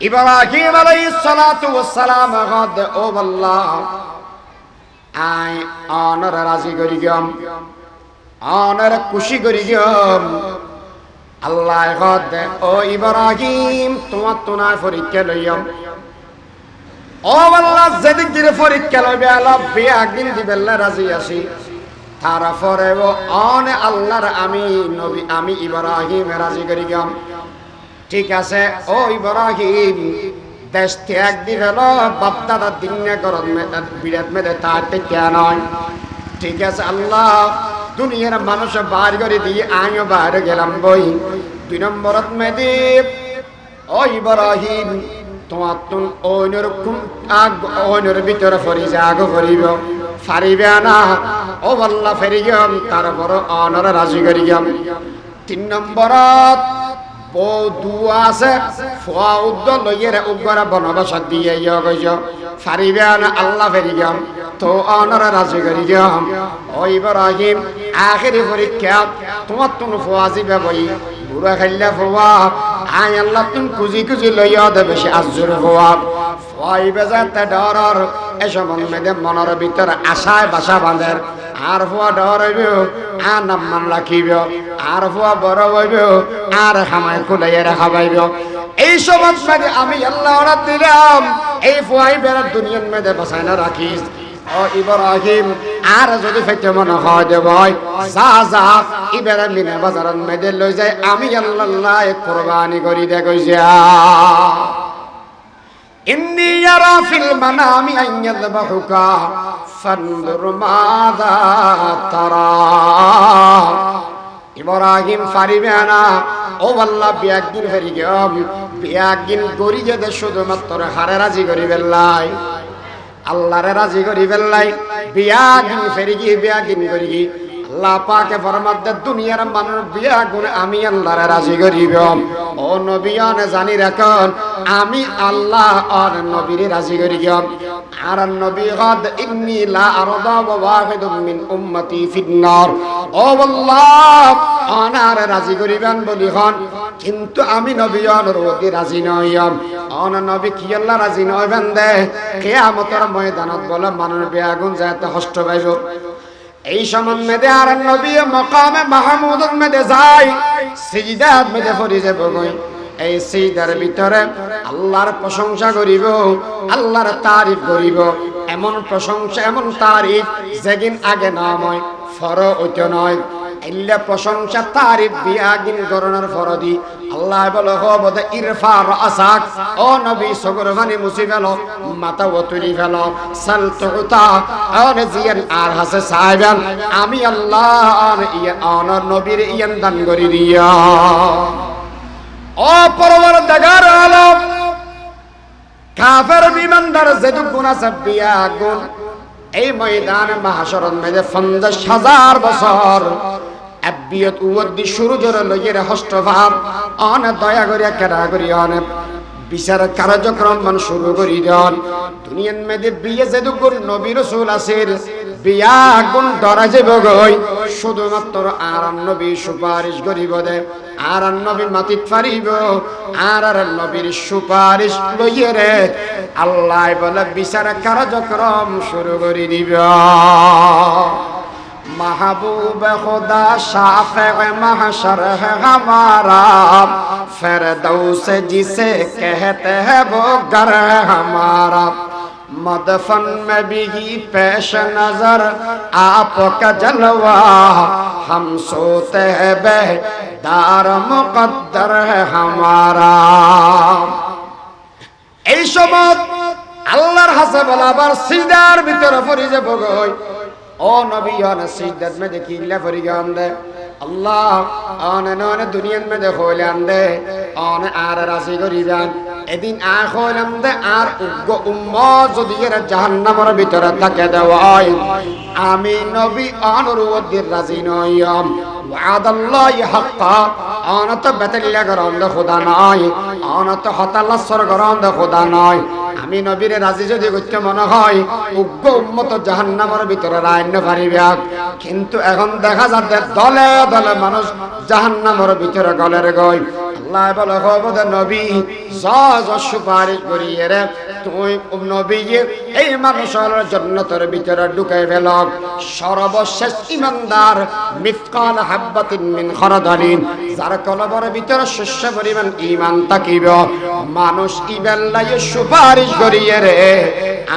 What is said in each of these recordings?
ইব্রাহিম আলাইহিস সালাতু ওয়াস সালাম গদ ও আল্লাহ আই অনর রাজি করি গম অনর খুশি করি গম আল্লাহ গদ ও ইব্রাহিম তোমার তোনা পরীক্ষা লইম ও আল্লাহ যেদিক দিলে পরীক্ষা লইবে আল্লাহ বিয়াগিন দিবেল্লা রাজি আছি তারপরে ও অন আল্লাহর আমি নবী আমি ইব্রাহিম রাজি করি গম ঠিক আছে ও ইব্রাহিম দেশ ত্যাগ দিল বাপ দাদা দিন করত বিরাট মেদে তাতে কেন ঠিক আছে আল্লাহ দুনিয়ার মানুষ বার করে দিয়ে আমিও বাইরে গেলাম বই 2 নম্বরত মেদীপ ও ইব্রাহিম তোমার তুন অন্যরকম অন্যর ভিতরে ফরি জাগ করিব ফারিবে না ও আল্লাহ ফেরি গেম তারপর অনর রাজি করি গেম 3 নম্বরত ও দুয়া আছে ফোয়া উদ্দ লইয়ের উগরা বনবাস দিয়ে ইয়া গইছ ফারিবে না আল্লাহ ফেরি গেম তো অনর রাজি করি গেম ও ইব্রাহিম আখেরি পরীক্ষা তোমার তুন ফোয়া জিবে বই বুড়া খাইলা ফোয়া আয় আল্লাহ তুন কুজি কুজি লইয়া দে বেশি আজুর ফোয়া ফোয়াই বেজাতে ডরর এসব মেদে মনের ভিতর আশায় বাসা বাঁধের আর ফোয়া ডর হইব আর নাম রাখিব আর ফোয়া বড় হইব আর হামায় কুলাইয়া খাবাইব এই সমাজ মেদে আমি আল্লাহ ওরা দিলাম এই ফোয়াই বেড়া দুনিয়ার মেদে বাসায় না রাখিস ও ইব্রাহিম আর যদি ফেটে মনে হয় দে ভাই যা যা ইবেরা মিনা বাজারন মেদে লই যায় আমি আল্লাহ কুরবানি করি দে কইছা ইন্নী ইয়ারা ফিল মানামি আন ইয়াযবাহুকা ফানদুর মাযা তারা ইব্রাহিম ফারিবে না ও আল্লাহ বিয়াগিন ফেরি গেম বিয়াগিন করি যে শুধুমাত্র হারে রাজি করি বেল্লাই আল্লাহরে রাজি করি বেল্লাই বিয়াগিন ফেরি গিয়ে বিয়াগিন করি গি আল্লাহ পাকে ফরমাত দে দুনিয়ার মানুষ বিয়াগুন আমি আল্লাহরে রাজি করিব ও নবীন জানি রাখুন আমি আল্লাহ আর নবীরে রাজি করি গম আর নবী গদ ইন্নী লা আরদা ওয়া ওয়াহিদুম মিন উম্মতি ফিন্নার ও আল্লাহ আনার রাজি করিবেন বলি হন কিন্তু আমি নবী অনুরোধে রাজি নইম অন নবী কি আল্লাহ রাজি নইবেন দে কিয়ামতের ময়দানত বলে মানুষ বিয়াগুন যাতে কষ্ট পাইব এই সমান মেদে আর নবী মাকামে মাহমুদের মেদে যায় সিজদাত মেদে পড়ে যাব গই এই সিজদার ভিতরে আল্লাহর প্রশংসা করিব আল্লাহর তারিফ করিব এমন প্রশংসা এমন তারিফ যেদিন আগে নাম হয় ফর ওইত নয় ইল্লা প্রশংসা তারিফ বিয়াগিন গরনার ফরদি আল্লাহ বলে হবদ ইরফা রাসাক ও নবী সগরভানি মুসি ফেল মাথা তুলি ফেল সাল তুতা আর জিয়ান আর হাসে সাহেবান আমি আল্লাহ আর অনর নবীর ইয়ান দান করি দিয়া ও পরওয়ারদিগার আলম কাফের বিমানদার যেদু গুনাহ সাবিয়া গুণ এই ময়দান মাহশরত মেদে 50,000 বছর আবিয়ত উদ্দি শুরু জোর লইয়ের হস্তভাব অন দয়া করিয়া কেডা করি অন বিচার কার্যক্রম মান শুরু করি দেন দুনিয়ার মেদে বিয়ে যেদু গুণ নবী রাসূল আসির বিয়া গুণ ধরা যাব গই শুধুমাত্র আর নবী সুপারিশ করিব দে আর নবী মাটিত ফারিব আর নবীর সুপারিশ লইয়ে রে আল্লাহ বলে বিচার কার্যক্রম শুরু করে দিব महबूब खुदा शाफ़िअ महशर है हमारा फिरदौस जिसे कहते हैं वो घर है हमारा मदफन में भी पेश नजर आपका जलवा हम सोते हैं बेदार मुकद्दर है हमारा এই সময় আল্লাহর হাসে বলাবার সিজদার ভিতরে পড়ে যাব গই ও নবী অন সিজদাত মে দেখিলা ফরি গান দে আল্লাহ অন নন দুনিয়ার মে দেখলাম দে অন আর রাজি করিবান এদিন আখলাম দে আর উগ্গ উম্মত যদি এর জাহান্নামের ভিতরে থাকে দেওয়াই আমি নবী অনুরোধের রাজি নইম ওয়াদাল্লাহি হাক্কা অনত বেতলিয়া গরন্দ খোদা নয় অনত হতাল্লাসর গরন্দ খোদা নয় আমি নবীরে রাজি যদি করতে মনে হয় উগ্র উম্মত জাহান্নামের ভিতরে রাইন্য পারিবে কিন্তু এখন দেখা যাচ্ছে দলে দলে মানুষ জাহান্নামের ভিতরে গলের গই আল্লাহ বলে হবদ নবী সুপারিশ করিয়ে রে তুই নবী এই মানুষের জান্নাতের ভিতরে ঢুকাই ফেল সর্বশেষ ইমানদার মিসকাল হাব্বাতিন মিন খারদালিন যার কলবের ভিতরে শস্য পরিমাণ ঈমান থাকিব মানুষ ইবেল্লাই সুপারিশ করিয়ে রে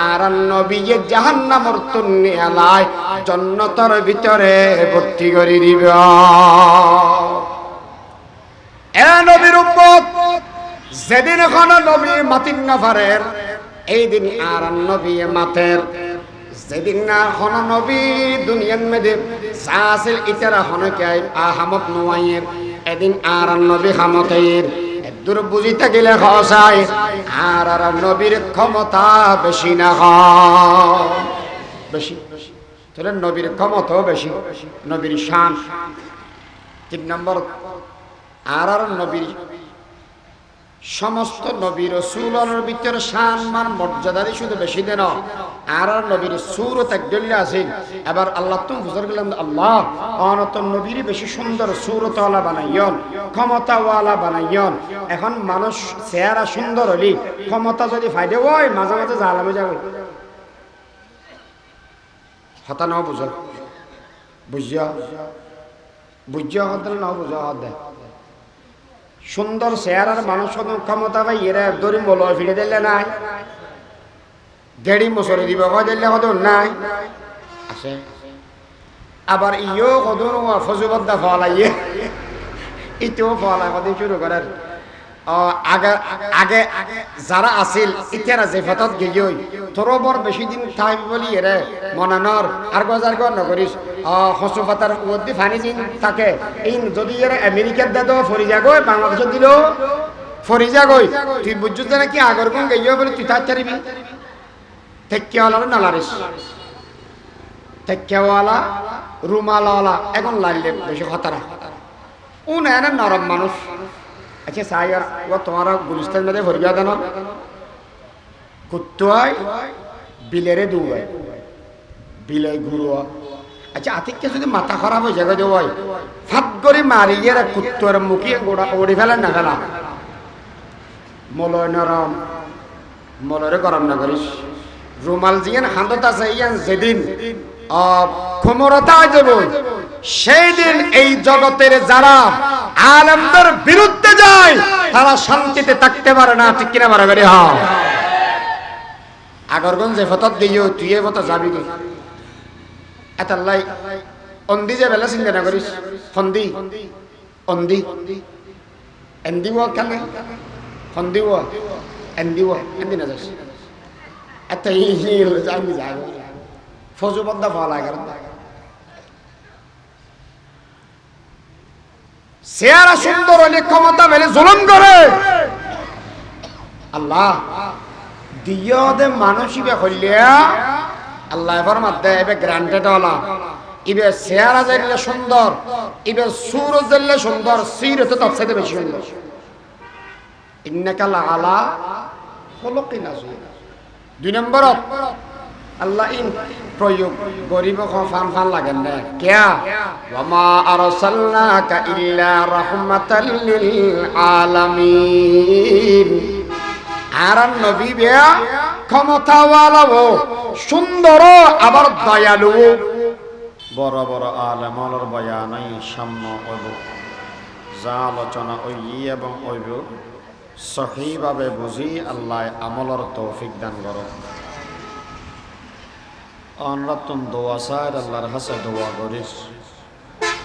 আর নবী জাহান্নামের তুন্নি এলায় জান্নাতের ভিতরে ভর্তি করে দিব এ নবীর উম্মত যেদিন এখন নবী মাতিন না পারেন এই দিন আর নবী মাতের যেদিন না এখন নবী দুনিয়ার মধ্যে সাসিল ইতারা হনকে আহমদ নোয়াইয়ের এদিন আর নবী হামতের দূর বুঝিতে গেলে হসায় আর নবীর ক্ষমতা বেশি না বেশি তাহলে নবীর ক্ষমতাও বেশি নবীর শান 3 নম্বর আর নবীর সমস্ত নবী রাসূলের ভিতরে সম্মান মর্যাদারই শুধু বেশি দেন আর নবীর সূরত একদল আছে এবার আল্লাহ তুমি বুঝার গেলাম আল্লাহ অনত নবীর বেশি সুন্দর সূরতওয়ালা বানাইয়ন ক্ষমতাওয়ালা বানাইয়ন এখন মানুষ চেহারা সুন্দর হলি ক্ষমতা যদি ফায়দা হয় মাঝে মাঝে জালামে যাবে হতা নাও বুঝো বুঝিয়া হতে নাও বুঝা হতে সুন্দর চেহারার মানুষ ক্ষমতা পাই এরা দড়ি মল ফিরে দিলে নাই দেড়ি মশরে দিব দিলে কত নাই আছে আবার ইও কদর ফজুবদ্দা ফলাইয়ে ইতেও ফলা কদিন শুরু করার আগে আগে যারা আছিল ইতারা যে ফতত গিয়ে তোর বর বেশি দিন থাকবি বলি এরে মনানর আর গজার গর নকরিস হসু ফাতার মধ্যে ফানি দিন থাকে এই যদি এরা আমেরিকার দাদো ফরিজা গই বাংলাদেশত দিল ফরিজা গই তুই বুঝছিস না কি আগর কোন গিয়ে বলে তুই তার চারিবি তেকিয়াওয়ালা নালারিস তেকিয়াওয়ালা রুমালওয়ালা এখন লাইলে বেশি খতরা ও না নরম মানুষ আচ্ছা সাইয়ার ও তোমার গুলিস্তান মধ্যে ভরিয়া দেন কুত্তায় বিলেরে দুয়ায় বিলে ঘুরোয়া আচ্ছা আতিককে যদি মাথা খারাপ হয়ে যাবে দেওয়াই ফাট করে মারিয়ে কুত্তার মুখে গোড়া ওড়ি ফেলেন না ফেলা মলয় নরম মলরে গরম না করিস রুমাল জিয়ান হাতত আছে ইয়ান যেদিন ক্ষমতা হয়ে যাব সেই দিন এই জগতের যারা আলেমদের বিরুদ্ধে যায় তারা শান্তিতে থাকতে পারে না ঠিক কিনা বাড়াবাড়ি হ্যাঁ আগরগঞ্জে ফতত দিও তুই এ ফত যাবি কি এতাল্লাই অন্দি যে বেলা চিন্তা না করিস ফন্দি অন্দি এন্দিও কেন ফন্দিও এন্দিও এন্দি না যাস এত হিল যাবি যাব ফজুবদ্দা ফলা গেল চেহারা সুন্দর হলে ক্ষমতা পেলে জুলুম করে আল্লাহ দিয় দে মানুষ ইবে হইলিয়া আল্লাহ এবার মাধ্যমে এবে গ্রান্টেড হলা ইবে চেহারা জানলে সুন্দর ইবে সুর জানলে সুন্দর সির তো তার সাথে বেশি সুন্দর ইন্নাকা লাআলা খুলুকিন আযীম 2 নম্বর আল্লাহ ইন প্রয়োগ গরিব ফান ফান লাগেন না কিয়া ওয়ামা আরসালনাকা ইল্লা রাহমাতাল লিল আলামিন আর নবী বিয়া ক্ষমতাওয়ালা সুন্দর আবার দয়ালু বড় বড় আলেমর বয়ানাই সাম্য হইব যা আলোচনা ওই এবং হইব সহিভাবে বুঝি আল্লাহ আমলর তৌফিক দান করো অনরতন দোয়া চাই আল্লাহর কাছে দোয়া করিস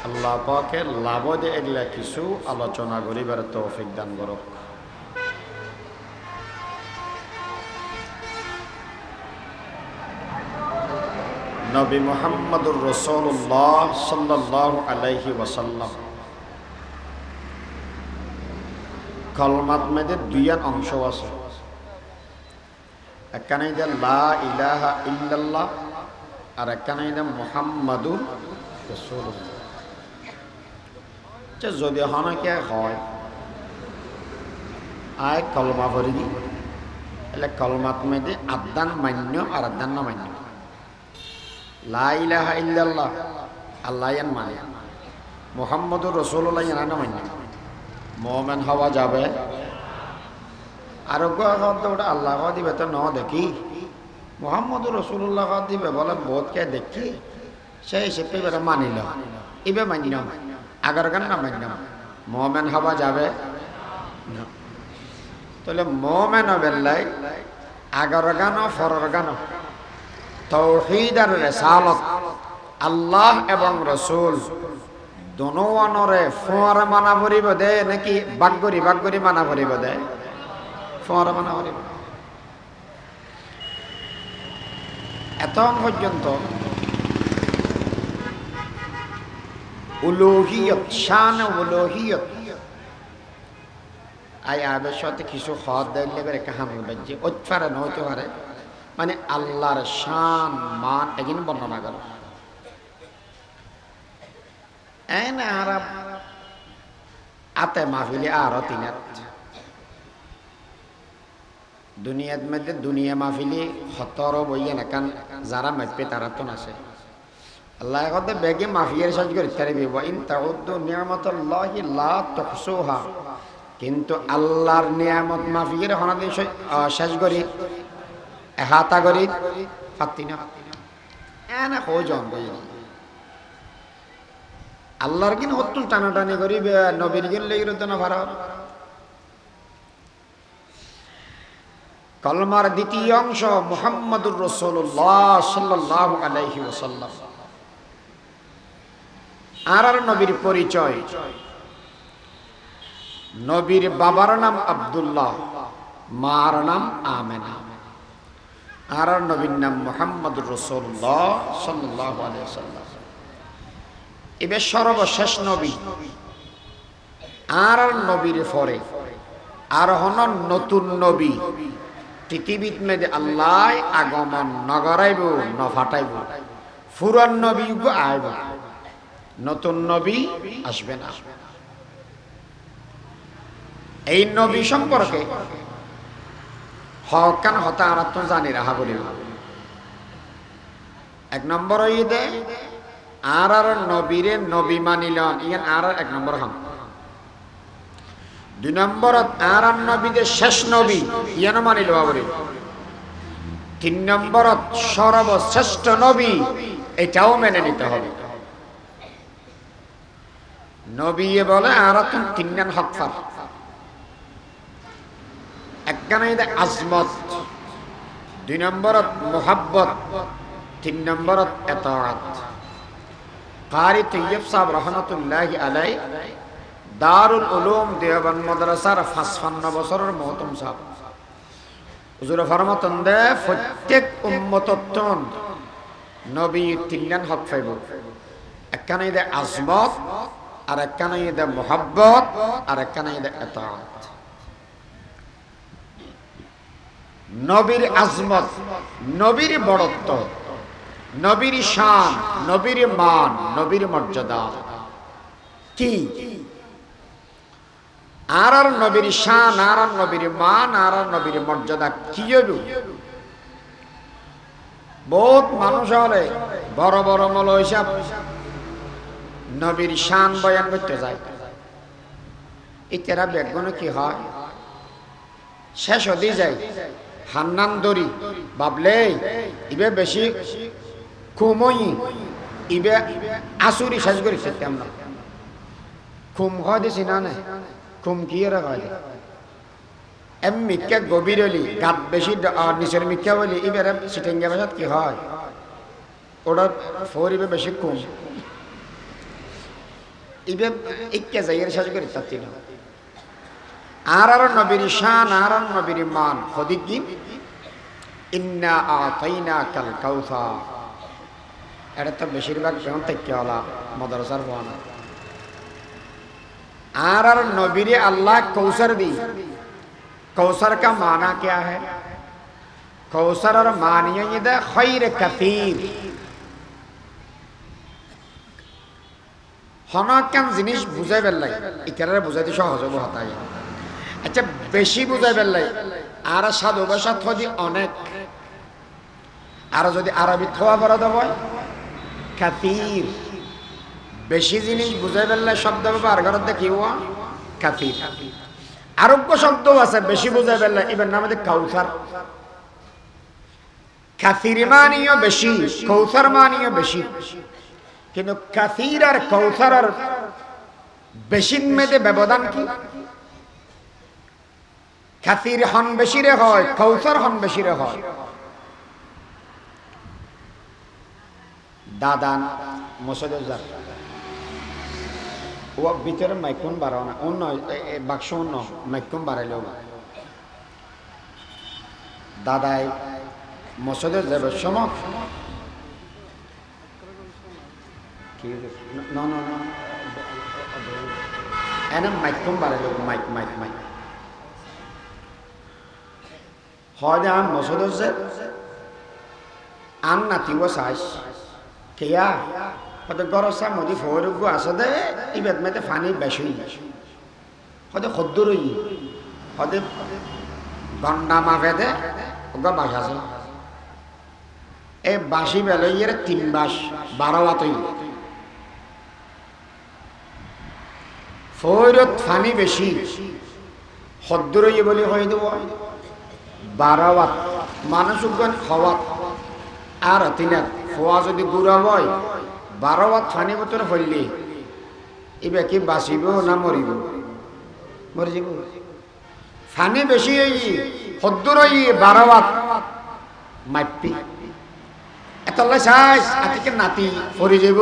আল্লাহ পাকে লাভ দিয়ে এগুলা কিছু আলোচনা করিবার তৌফিক দান করক নবী মুহাম্মদুর রাসূলুল্লাহ সাল্লাল্লাহু আলাইহি ওয়াসাল্লাম কলমাত মধ্যে 2 অংশ আছে একখানে যে লা ইলাহা ইল্লাল্লাহ আর একখানে যে মুহাম্মাদুর রাসূলুল্লাহ যদি হনকে হয় আয় কলমা পড়ি দি এলে কলমাত মধ্যে আদান মান্য আর আদান না মান্য লা ইলাহা ইল্লাল্লাহ আল্লাহ ইয়ান মানে মুহাম্মাদুর রাসূলুল্লাহ ইয়ান না মান্য মুমিন হওয়া যাবে? আরোগ্য ওটা আল্লাহ দিবে তো ন দেখি, মুহাম্মদুর রাসূলুল্লাহ দিবে বলে বোধকে দেখি, সেই হিসেবে এবারে মানিল, ইবে মান্য আগার গান না মান্য, মুমিন হওয়া যাবে না। তাহলে মুমিন বেল্লাই আগার গান ফরর গান তাওহীদ আর রিসালাত আল্লাহ এবং রাসূল দোনোয়ানরে ফোয়ারা মানা ভরিব দে নাকি বাগগরি মানা ভরিব দে? ফোয়ারা মানা ভরিব। এতক্ষণ পর্যন্ত উলুহিয়ত, শান উলুহিয়ত আবের সাথে কিছু হদ দিলে বের কাহানি বাজে ওচ্চারে নইতে পারে, মানে আল্লাহর শান মান এগিন বর্ণনা করে। এনে আরব আতে মাহফিলে আর তিনাত দুনিয়ার মধ্যে দুনিয়া মাহফিলি হতর বইয়ে নাকান যারা মাপে তারা তো নাছে। আল্লাহ কথা বেগে মাফিয়ার সাজ করে তারিবি ওয়া ইন তাউদ্দু নিয়ামাতাল্লাহি লা তুহসুহা, কিন্তু আল্লাহর নিয়ামত মাফিয়ার হনাদি শেষ করি এহাতা করি ফাতিনা এনা হো জন বই আল্লাহর কিন হত্তুন টানাটানি করি নবীর গিন লেগির না ভারত। কলমার দ্বিতীয় অংশ মুহাম্মদুর রাসূলুল্লাহ সাল্লাল্লাহু আলাইহি ওয়াসাল্লাম। আর নবীর পরিচয়, নবীর বাবার নাম আব্দুল্লাহ, মার নাম আমেনা। আর নবীর নাম মুহাম্মদুর রাসূলুল্লাহ সাল্লাল্লাহু আলাইহি ওয়াসাল্লাম। এবে সর্বশেষ নবী। আর নবীর পরে আর হন নতুন নবী পৃথিবীর মধ্যে আল্লাহ আগমন নগরাইব নফাটাইব, ফুরান নবী আইব, নতুন নবী আসবে না। এই নবী সম্পর্কে হকান হতা আর তো জানি রাহা বলি। এক নম্বর ঈদে আর নবীরে নবী মানিলন, ইয়ান আর এক নম্বর হন। দুই নম্বরত আর নবীদের শেষ নবী ইয়ান মানিল বলি। তিন নম্বরত সর্বশ্রেষ্ঠ নবী, এটাও মেনে নিতে হবে। নবী বলে আর তিন নান হকফার, একখানে আজমত, দুই নম্বরত মুহাব্বত, তিন নম্বরত এতাআত। কারি তৈয়ব সাহেব রহমাতুল্লাহি আলাইহি দারুল উলুম দেওবন্দ মাদ্রাসার ৫৫ বছরের মহতম সাহেব হুজুরে ফরমাতন দে প্রত্যেক উম্মততন নবী তিন নান হক পাইব, একখানে আজমত, আর একখানে মুহাব্বত, আর একখানে এতাআত। নবীর আজমত, নবীর বড়ত্ব, নবীর শান, নবীর মান, নবীর মর্যাদা কি? আর নবীর শান, আর নবীর মান, আর নবীর মর্যাদা কি হইল? বহুত মানুষ হলে বড় বড় মল হিসাব নবীর শান বয়ান করতে যায়, ইতেরা বেগুন কি হয় শেষ হতে যায় হান্নান দরি বাবলে ইবে বেশি খুমই ইবে আসুরি শেষ করি আমরা খুম হয় দিছি না না খুম কি এরা হয় এম মিক্কা গভীর হলি গাত বেশি নিচের মিক্কা বলি ইবে সিটেঙ্গা ভাষাত কি হয় ওটা ফোর ইবে বেশি খুম ইবে ইক্কা যাইয়ের শেষ করি তার না। আর নবীর শান, আর নবীর মান হদিকি ইন্না আতাইনাকাল কাউসার, এটা তো বেশিরভাগ কেমন থেকে হলা মাদ্রাসার বয়ান। আর নবীর अल्लाह कौसर दी, कौसर का माना क्या है? कौसर और मानिए ये दा खैर कसीर, হনাকান জিনিস বুঝাই বেলাই ইতারে বুঝাইতে সহজ হবো হতাই। আচ্ছা বেশি বুঝাই বেলাই আর সাধু ভাষা থদি অনেক, আর যদি আরবি থোয়া বড় দেব কাসির, বেশি জিনিস বুঝাই বেলাই শব্দ ব্যবহার করতে কি হওয়া কাফির। আরব্য শব্দ আছে বেশি বোঝাই বেলা, এবার নাম হচ্ছে কাউসার। কাফির মানিও বেশি, কৌসার মানিও বেশি, কিন্তু কাফির আর কৌসার আর বেশির মধ্যে ব্যবধান কি? কাফির হন বেশিরে হয়, কৌসার হন বেশিরে হয়। দাদান মসজিদের ও ভিতরে মাইকুন বাড়াও না, অন্য বাক্স অন্য মাইকুন বাড়াইলেও দাদাই মসজিদের যাবে সময় না না না এনে মাইকুন বাড়াইলেও মাইক মাইক মাইক হয় আম মসজিদের যে আন নাতিব চাইছ কেয়া হয়তো গরসা মদি ফৌরগ্য আছে দে ইবেদ মেতে ফানি বেশি হয়তো খদ্দুরই হয়তো গন্ডা মাফে দে ওগা বাস আছে এই বাসি বেলে ইয়ের 3 বাস 12 বাতই ফৌরত ফানি বেশি খদ্দুরই বলি হয়ে দেব 12 বাত মানুষ হওয়াত আর তিনাত ফোয়া যদি গুড়া হয় 12 বাত ফানি বতর ফললি এবার কি বাঁচিব না মরিব? মরে যাব। ফানি বেশি সদ্দুর 12 বাত মাইপি এতলে চাইছ আতিকে নাতি ফরি যাব,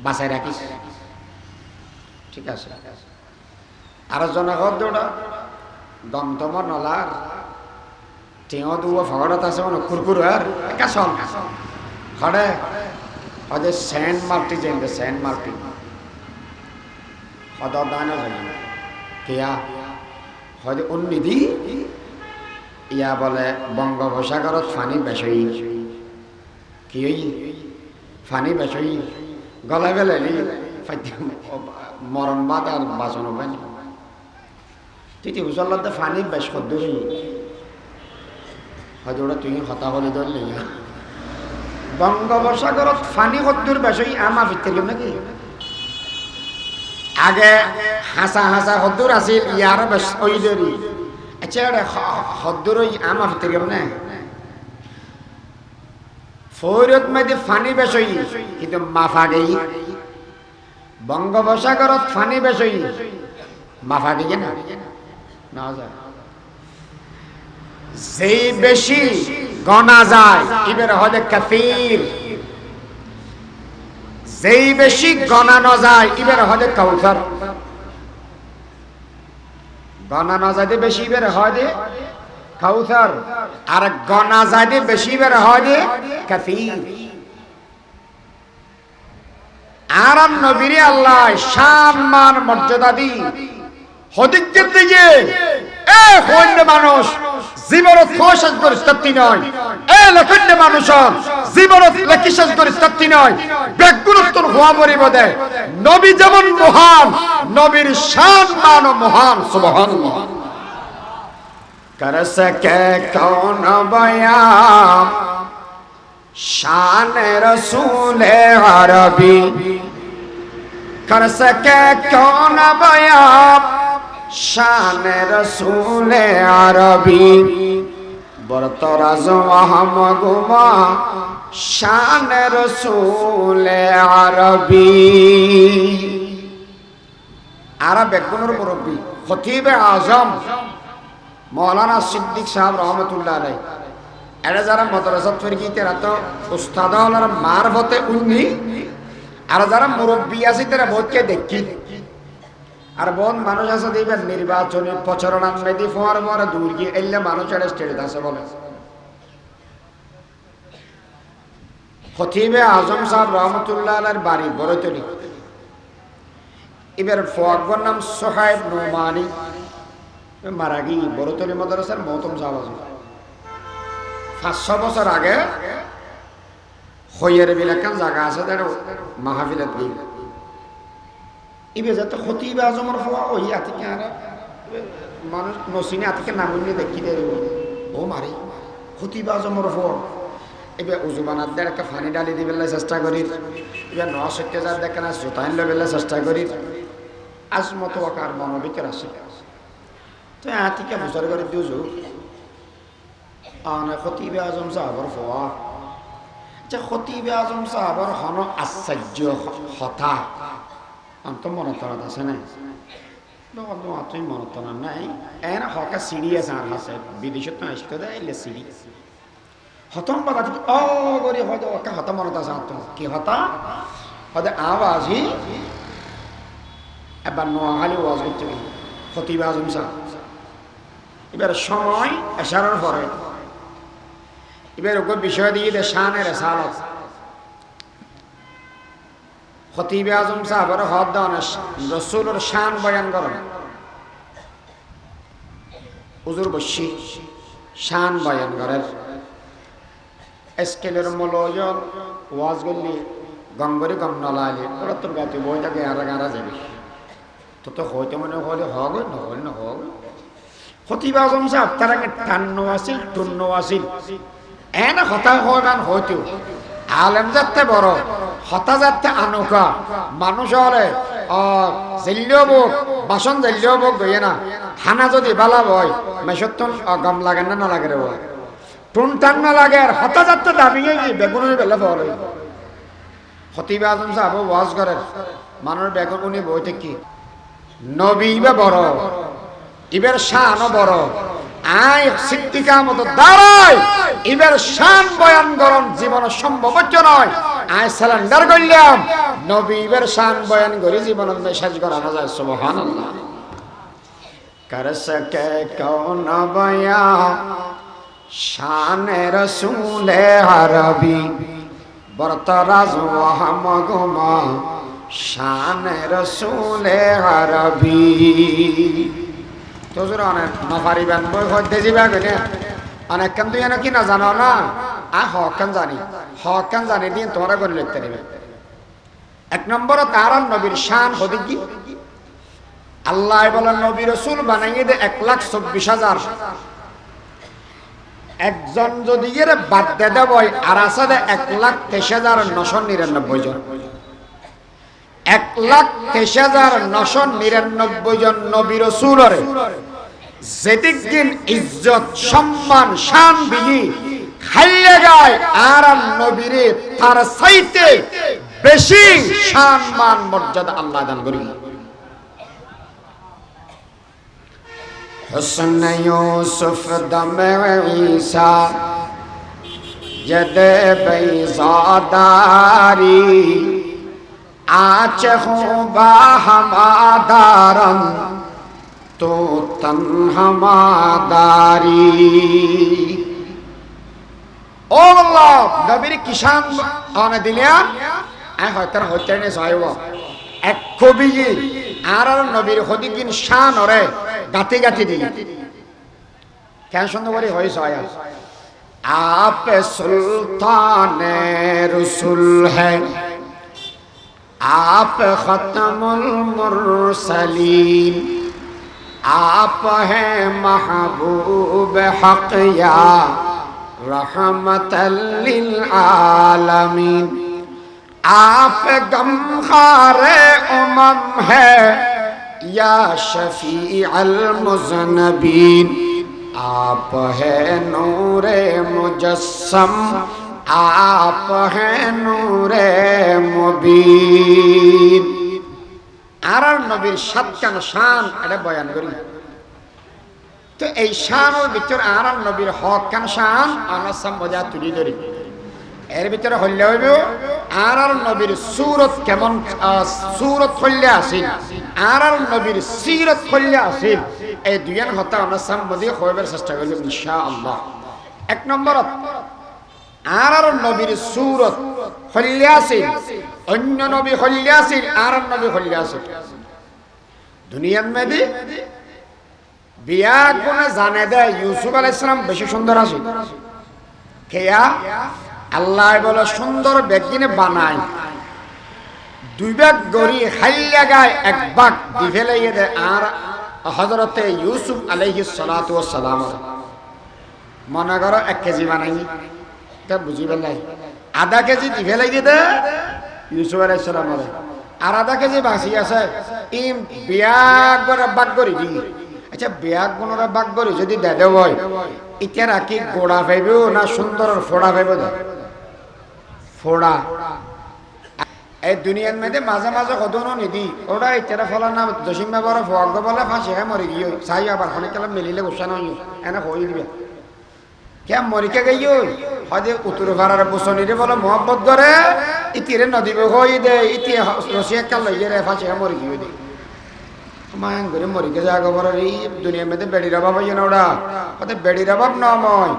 বাঁচাই রাখিস। ঠিক আছে। আর জনগণ দৌড়া দমদমর নলার টিঙ দুব ফগড়ত আছে মানে কুরকুর আর কাছন খড়ে হদে সেন্ট মার্টি যেন সেন্ট মার্টি হদ দানা জানি কেয়া হদে উন্নিধি ইয়া বলে বঙ্গোপসাগরত ফানি বেশই কি ফানি বেশই গলা বেলালি মরণ বাদ আর বাঁচানো পাইনি তিতি হুসল্লাতে ফানি বেশ কদ্দুরি হয়তো ওটা তুই হতা হলে ধরলি বঙ্গোপসাগরত ফানি কদ্দুর বেশি আমা ফিরতে নাকি আগে হাসা হাসা হদ্দুর আছিল ইয়ার বেশ ওই ধরি আচ্ছা হদ্দুর ওই আমা ফিরতে গেল না ফৌরত মধ্যে ফানি বেশি কিন্তু মাফা গেই বঙ্গোপসাগরত ফানি বেশি মাফা গেই না না যায় যেই বেশি গনা যায় এবার হদে কাফির, যেই বেশি গনানো যায় এবার হদে কাউসার। গনানো যায় বেশি এবার হদে কাউসার, আর গনা যায় বেশি এবার হদে কাফির। আর নবীরে আল্লাহ সম্মান মর্যাদা দি হদিকের দিকে এ হইলে মানুষ জীবনত খোশাস পরিস্থিতি নয়, এ লক্ষণ্য মানুষ জীবনত লেখিসাস পরিস্থিতি নয়, বেগুরুত্তর হওয়া মরিব দেয়। নবী যেমন মহান, নবীর সম্মান মহান। সুবহানাল্লাহ। कर सके कौन बयां शान रसूल अरबी, कर सके कौन बयां शान रसूल अरबी, बरतराज हम गुमा शान रसूल अरबी। আরব একগুণের মুরব্বী খতিবে আজম মৌলানা সিদ্দিক সাহেব রহমতুল্লাহ আলাইহি, এরা যারা মাদ্রাসাত ফিরকিতে রাত উস্তাদ হলার মারফতে উন্নি, আর যারা মুরব্বী আছে তারা বহুতকে দেখি। আর বহুত মানুষ আছে দেখবেন নির্বাচনী প্রচারণা মেদি ফোয়ার মরে দূর গিয়ে এলে মানুষ এটা স্টেট আছে বলে। খতিবে আজম সাহেব রহমতুল্লাহ আলাইহির বাড়ি বড়তলি। এবার ফোয়াকবর নাম সোহাইব নোমানি, মারা গিয়ে বড়তলি মাদ্রাসার মহতম সাহেব আছে। 500 বছর আগে হইয়ের বিলাকান জায়গা আছে তার মাহফিলত গিয়ে ইবে যাতে খতিবে আজমের ফোয়া ওই আতিকে আর মানুষ নসিনে আতিকে নামুনি দেখি দেয় ও মারি খতিবে আজমের ফোয়া। এবার উজু বানার দেয় একটা ফানি ডালি দিবেলাই চেষ্টা করি, এবার 9-70 হাজার দেখে না জোতাইন লেবেলাই চেষ্টা করি। আজমত ওয়াকার মনের ভিতরে আছে তো আতিকে বুঝার করে দিও আনা খতিবে আজম সাহাবর ফোয়া যে খতিবে আজম সাহাবর হন আশ্চর্য হতা অন্ত মনতনাত আছে না তুই মনতনাত নাই এন হকা সিঁড়ি আছে আর আছে বিদেশত তো আসতে দেয় এলে সিঁড়ি হতম বাবা থেকে অ করে হয়তো ওকে হতা মনত আছে আত্ম কি হতা হয়তো আওয়াজই এবার নোয়াখালী ওয়াজ করতে গেল খতিবে আজম সাহেব এবার সময় এশারার পরে এবার ওকে বিষয় দিয়ে দে শানের সালত খতিবে আজম সাহেবের হদ দান রসুলের শান বয়ান করেন হুজুর বসি শান বয়ান করেন স্কেলের মূল্য ওয়াজ করলি গঙ্গরি গম নলালি ওরা তোর গাতে বই থাকে আর গারা যাবে তো হয়তো মনে হলে হগ নহল নহল খতিবে আজম সাহেব তার আগে টান্ন আসিল টুন্ন আসিল এনে হতা হগান হইতো আলেম যাতে বড় হতা যাতে আনুকা মানুষ হলে জেলিও বোক বাসন জেলিও বোক গইয়ে না হানা যদি বালা বয় মেশত্তন গম লাগে না না লাগে রে বয় টুন টান না লাগে আর হতা যাতে দাবিয়ে কি বেগুনের বেলা ফল খতিবে আজম সাহেব ওয়াজ করেন মানুষ বেগুন উনি বইতে কি নবী বা বড় ইবের শানও বড় আয় সিদ্দিকা মতো দাঁড়ায় ইবের শান বয়ান করন জীবন সম্ভব নয় আয় সিলিন্ডার করলাম নবী ইবের শান বয়ান করি জীবন মেসেজ করানো যায় সুবহানাল্লাহ कर सके कौन बया शान रसूल अरबी बरतराज वहम गुमा शान रसूल अरबी তো জোর অনেক নফারিবেন বই হইতে যাবা গনে অনেক কেন তুই কি না জানো না হকান জানি দিন তোমরা করে লিখতে দিবে এক নম্বর তার নবীর শান হদি কি আল্লাহ বলেন নবী রাসূল বানাইয়ে দে 1,24,000 একজন যদি এর বাদ দে দেব আর আছে 1,23,999 জন 1,23,999 জন নবী রাসূলরে যেদিক দিন ইজ্জত সম্মান শান দিই খাইলে গায় আর নবীরে তার চাইতে বেশি সম্মান মর্যাদা আল্লাহ দান করি حسن یوسف دم عیسیٰ ید بیضاداری آچ خوبا ہمادارم تو تن ہماداری ও আল্লাহ নবীর কিষান আনে দিলেন আই হয়তো নে যাইব এক কবি আর নবীর হদিকিন শান ওরে গাতে গাতে দিই কেন সুন্দর করে হয়েছে आप सुल्तान रसूल है आप खत्मुल मुरसलीन आप हैं महबूब हक या रहमतल लिल आलमीन आप गमखारे उमम है या शफी अल मुज़नबीन आप है नूरे मुजस्सम आप है नूरे मुबीन আর নবীর সাতখান শান এটা বয়ান করি তো এই শানের ভিতর আর নবীর হক খান শান আমরা সম্বোধা তুলি ধরি এর ভিতরে হইলে হইব আর নবীর সূরত কেমন সূরত হইলে আসিল আর নবীর সিরত হইলে আসিল এই দুইয়ের কথা আমরা সম্বোধি হইবার চেষ্টা করব ইনশাআল্লাহ এক নম্বর আর নবীর সূরত হইলে আসিল অন্য নবী হইলে আসিল আর নবী হইলে আসিল দুনিয়ার মধ্যে বিয়া কোন জানে দেয় ইউসুফ আলাইহিস সালাম বেশি সুন্দর আছে কেয়া আল্লাহ বলে সুন্দর ব্যক্তিনে বানায় দুই ভাগ গড়ি হাইলা গায় এক ভাগ দি ফেলাইয়ে দেয় আর হযরতে ইউসুফ আলাইহিস সালাতু ওয়াস সালাম মনে করো 1 কেজি বানাই তা বুঝিবেন নাই আধা কেজি দি ফেলাই দিয়ে ইউসুফ আলাইহিস সালাম আধা কেজি বাঁচি আছে ই বিয়াগ বাগ কৰি দি আচ্ছা বিয়াগ বনরা বাগ কৰি যদি দেদে হয় এতিয়া রাখি গোড়া পাইব না সুন্দর ফোড়া পাইব ফোড়া এই দুনিয়ার মধ্যে মাঝে মাঝে কদনো নিদি ওরা ইত্যারা ফলার নাম দশিম ব্যবহার ফোয়াগ বলে ফাঁসি হ্যাঁ মরি গিয়ে চাই আবার অনেক কেলাম মিলিলে গুসা নয় এনে হয়ে দিবে কে মরিকে গিয়ে হয়তো উত্তর ভাড়ার বসনিরে বলে মহব্বত করে ইতিরে নদীবে হয়ে দে ইতি রসিয়া কাল লইয়ে রে ফাঁসি হ্যাঁ মরি গিয়ে দে মায়াং করে মরিকে যাগো বড় এই দুনিয়ার মধ্যে বেড়ির অভাব হইয়ে না ওরা ওতে বেড়ির অভাব নয়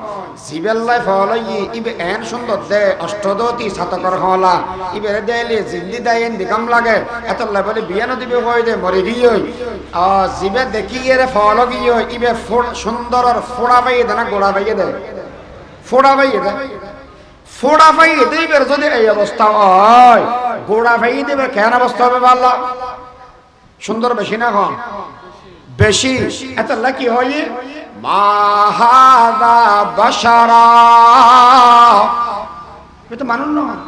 সিবেল্লাই ফল ইবে এন সুন্দর দে অষ্টদতি সাতকর হলা ইবেরে দেলে জিন্দি দেয় দিকাম লাগে এত বলে বিয়া নদীবে হয়ে দে মরি গিয়ে জিবে দেখি রে ফল গিয়ে ইবে সুন্দর ফোড়া পাইয়ে দে না গোড়া পাইয়ে দে ফোড়া পাইয়ে দে ফোড়া পাইয়ে দেবে যদি এই অবস্থা হয় গোড়া পাইয়ে দেবে কেন অবস্থা হবে ভালো সুন্দর বেশি না কম বেশি এত লাকি হয় মাহাদা বাশারা এটা মানুষ নয়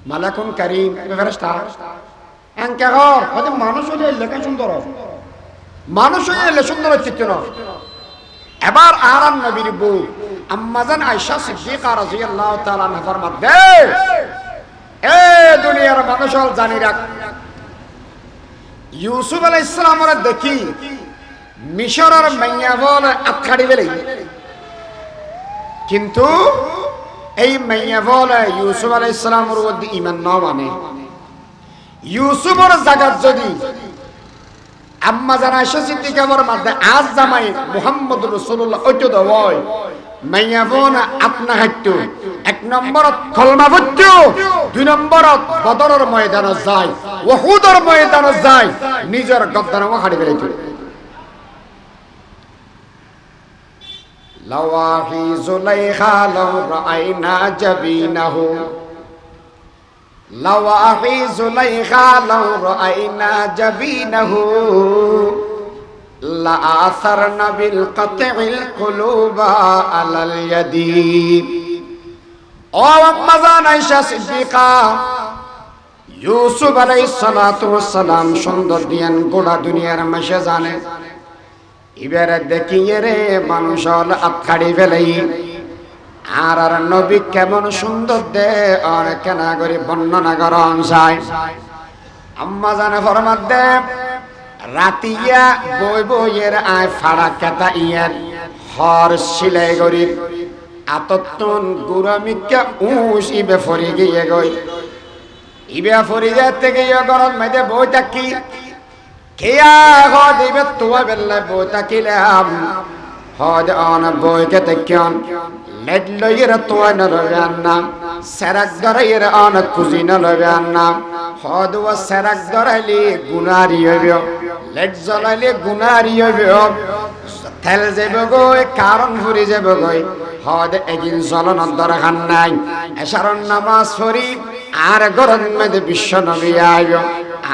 মালাকুন কারীম ফেরেশতা এনকে ঘর হয়তো মানুষ হলে লেখা সুন্দর মানুষ হলে সুন্দর চিত্ত নয় এবার আরাম নবীর বউ আম্মাজান আয়েশা সিদ্দিকা রাদিয়াল্লাহু তাআলা আনহা ফরমাতে এ দুনিয়ার মানুষ জানি রাখ ইউসুফ আলাইহিস সালামের দেখি মিশরের মাইয়া বলে আটকাড়ি বেলে কিন্তু এই মাইয়া বলে ইউসুফ আলাইহিস সালামের মধ্যে ঈমান না মানে ইউসুফের জায়গা যদি আম্মা জান আয়েশা সিদ্দিকার মধ্যে আজ জামাই মুহাম্মদুর রাসূলুল্লাহ ওইটো দয় মাইয়া বোন আপনা হাইতো এক নম্বরত কলমা পড়তো দুই নম্বরত বদরের ময়দানে যায় উহুদের ময়দানে যায় নিজের গদ্দানও হাড়ি ফেলাইতো লাওয়াহি জুলাইখা লাউ রাআইনা জাবিনাহু লাওয়াহি জুলাইখা লাউ রাআইনা জাবিনাহু লা আসারনা বিল কাতইল কুলুবা আলাল ইয়াদি ও আম্মা জান আয়েশা সিদ্দিকা ইউসুফ আলাইহিস সালাতু ওয়াস সালাম সুন্দর দিয়ান গোটা দুনিয়ার মাসে জানে এবারে দেখিয়ে রে মানুষ আটকাড়ি ফেলাই আর আর নবী কেমন সুন্দর দে আর কেনা করে বর্ণনা করন চাই আম্মা জানে ফরমাত দে রাতিয়া বই বইয়ের আয় ফাড়া কেতা ইয়ার হর সিলাই গরিব আতত্তন গুরামিকা উস ইবে ফরি গিয়ে গই ইবে ফরি যেতে গিয়ে গরম মেদে বই তাকি কেয়া হদ ইবে তোয়া বেল্লা বই তাকিলাম হদ অন বই কেতে কিয়ন লেড লইয়ের তোয়া নরবান্না সেরাক দরাইয়ের অন কুজিনা লবান্না হদ ও সেরাক দরাইলি গুনারি হইব লেট জ্বলাইলে গুনারি হইব তেল যাব গই কারণ ফুরি যাব গই হদ এগিন জ্বলনের দরকার নাই এশারন নামাজ পড়ি আর গরম মধ্যে বিশ্ব নবী আইব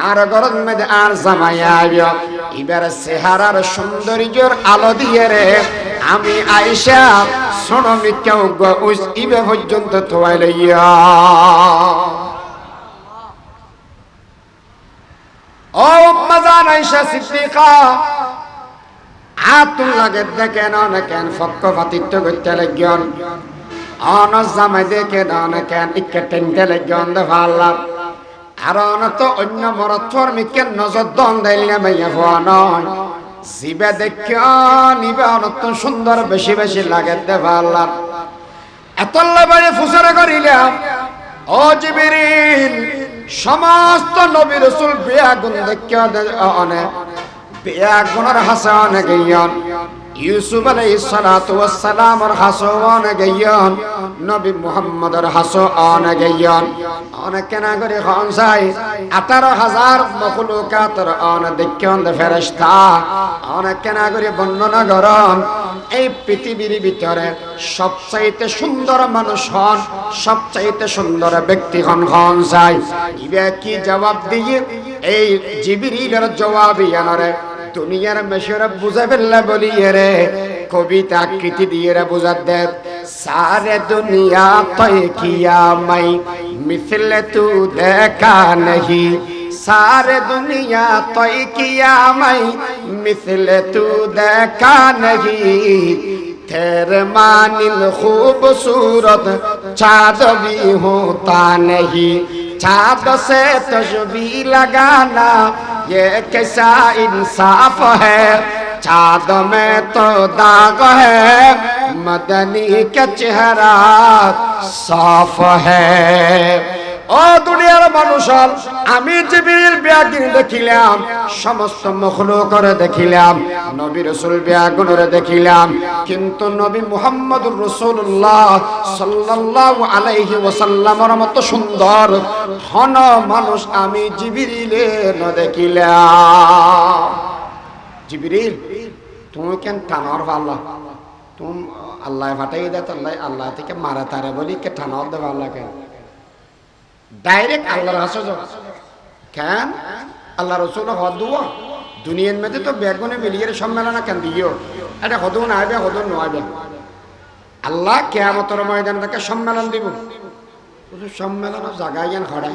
আর গরম মধ্যে আর জামাই আইব এবার চেহারার সৌন্দর্যের আলো দিয়ে রে আমি আয়েশা সোনমিকেও ইবে পর্যন্ত তোয়াই লইয়া ও আম্মা জান আয়েশা সিদ্দিকা আতুল লাগে দেখেন না কেন ফক্ক ফাতিত্ব করতে লাগিয়ন অন জামাই দেখে না কেন ইকে টেনতে লাগিয়ন দে ভাল্লা আর অন তো অন্য মরথর মিকে নজর দন দিলে মাইয়া হওয়া নয় জিবে দেখিয়ন ইবে অনত সুন্দর বেশি বেশি লাগে দে ভাল্লা এতল্লা বাড়ি ফুসরে করিলাম ও জিবরিল সমস্ত নবী রাসূল বেয়াগুন দেখিয়া অনে বেয়াগুনের হাসান গিয়ন ইউসুফ আলাইহিস সালাতু ওয়াস সালামের হাসান গিয়ন নবী মুহাম্মদের হাসান গিয়ন অনেক কেনা করে খান চাই 18000 মখলুকাতের অন দেখিয়ন দে ফেরেশতা অনেক কেনা করে বর্ণনা করন এই পৃথিবীর ভিতরে সবচাইতে সুন্দর মানুষ হন সবচাইতে সুন্দর ব্যক্তি হন খান চাই ইবে কি জবাব দিয়ে এই জিবরিলের জবাব ইয়ানরে দুনিয়ার মেশরে বুঝা ফেললা বলিয়ে রে কবিতা আকৃতি দিয়ে রে বুঝা দে সারে দুনিয়া তয় কিয়া মাই मिसल तू देखा नहीं सारे दुनिया तो किया मैं मिसल तू देखा नहीं तेरे मानिल खूबसूरत चाँद भी होता नहीं चाँद से तस्वीर लगाना ये कैसा इंसाफ है चाँद में तो दाग है मदनी का चेहरा साफ है ও দুনিয়ার মানুষ আমি জিবরিল বিয়াগিন দেখিলাম সমস্ত মখলুকরে দেখিলাম নবী রাসূল বিয়াগুনরে দেখিলাম কিন্তু নবী মুহাম্মদুর রাসূলুল্লাহ সাল্লাল্লাহু আলাইহি ওয়াসাল্লামের মতো সুন্দর ঘন মানুষ আমি জিবরিলে না দেখিলাম জিবরিল তুমি কেন টানার ভালো তুমি আল্লাহ ফাটাই দে আল্লাহ আল্লাহ থেকে মারা তারে বলি কে টানার দে ভালো কেন डायरेक्ट अल्लाह रसूल কেন আল্লাহ রসুল হদুয়া দুনিয়ার মধ্যে তো বেগুনে মিলিয়ে সম্মেলন কেন দিও এটা হদু না আইবে হদু নয় আল্লাহ কিয়ামতের ময়দানে তাকে সম্মেলন দিব শুধু সম্মেলন জায়গায় খড়া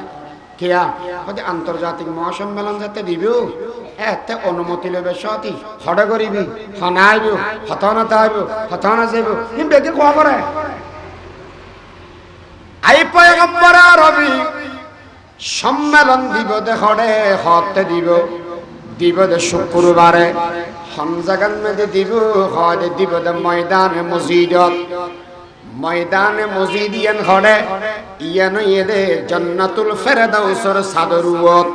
কিয়া হতে আন্তর্জাতিক মহাসম্মেলন যাতে দিব এতে অনুমতি লবে সতি খড়া করিবি হনাইব হতনা তাইব হতনা যাইব কিন্তু বেগে খবরে আই পয়গম্বর রবি সম্মেলন দিব দেখড়ে হতে দিব দে শুক্রবারে হমজাগান মধ্যে দিব হতে দিব দে ময়দানে মসজিদিয়ান হড়ে ইয়ানো ইয়েদে জান্নাতুল ফেরদাউসর সাদরুওত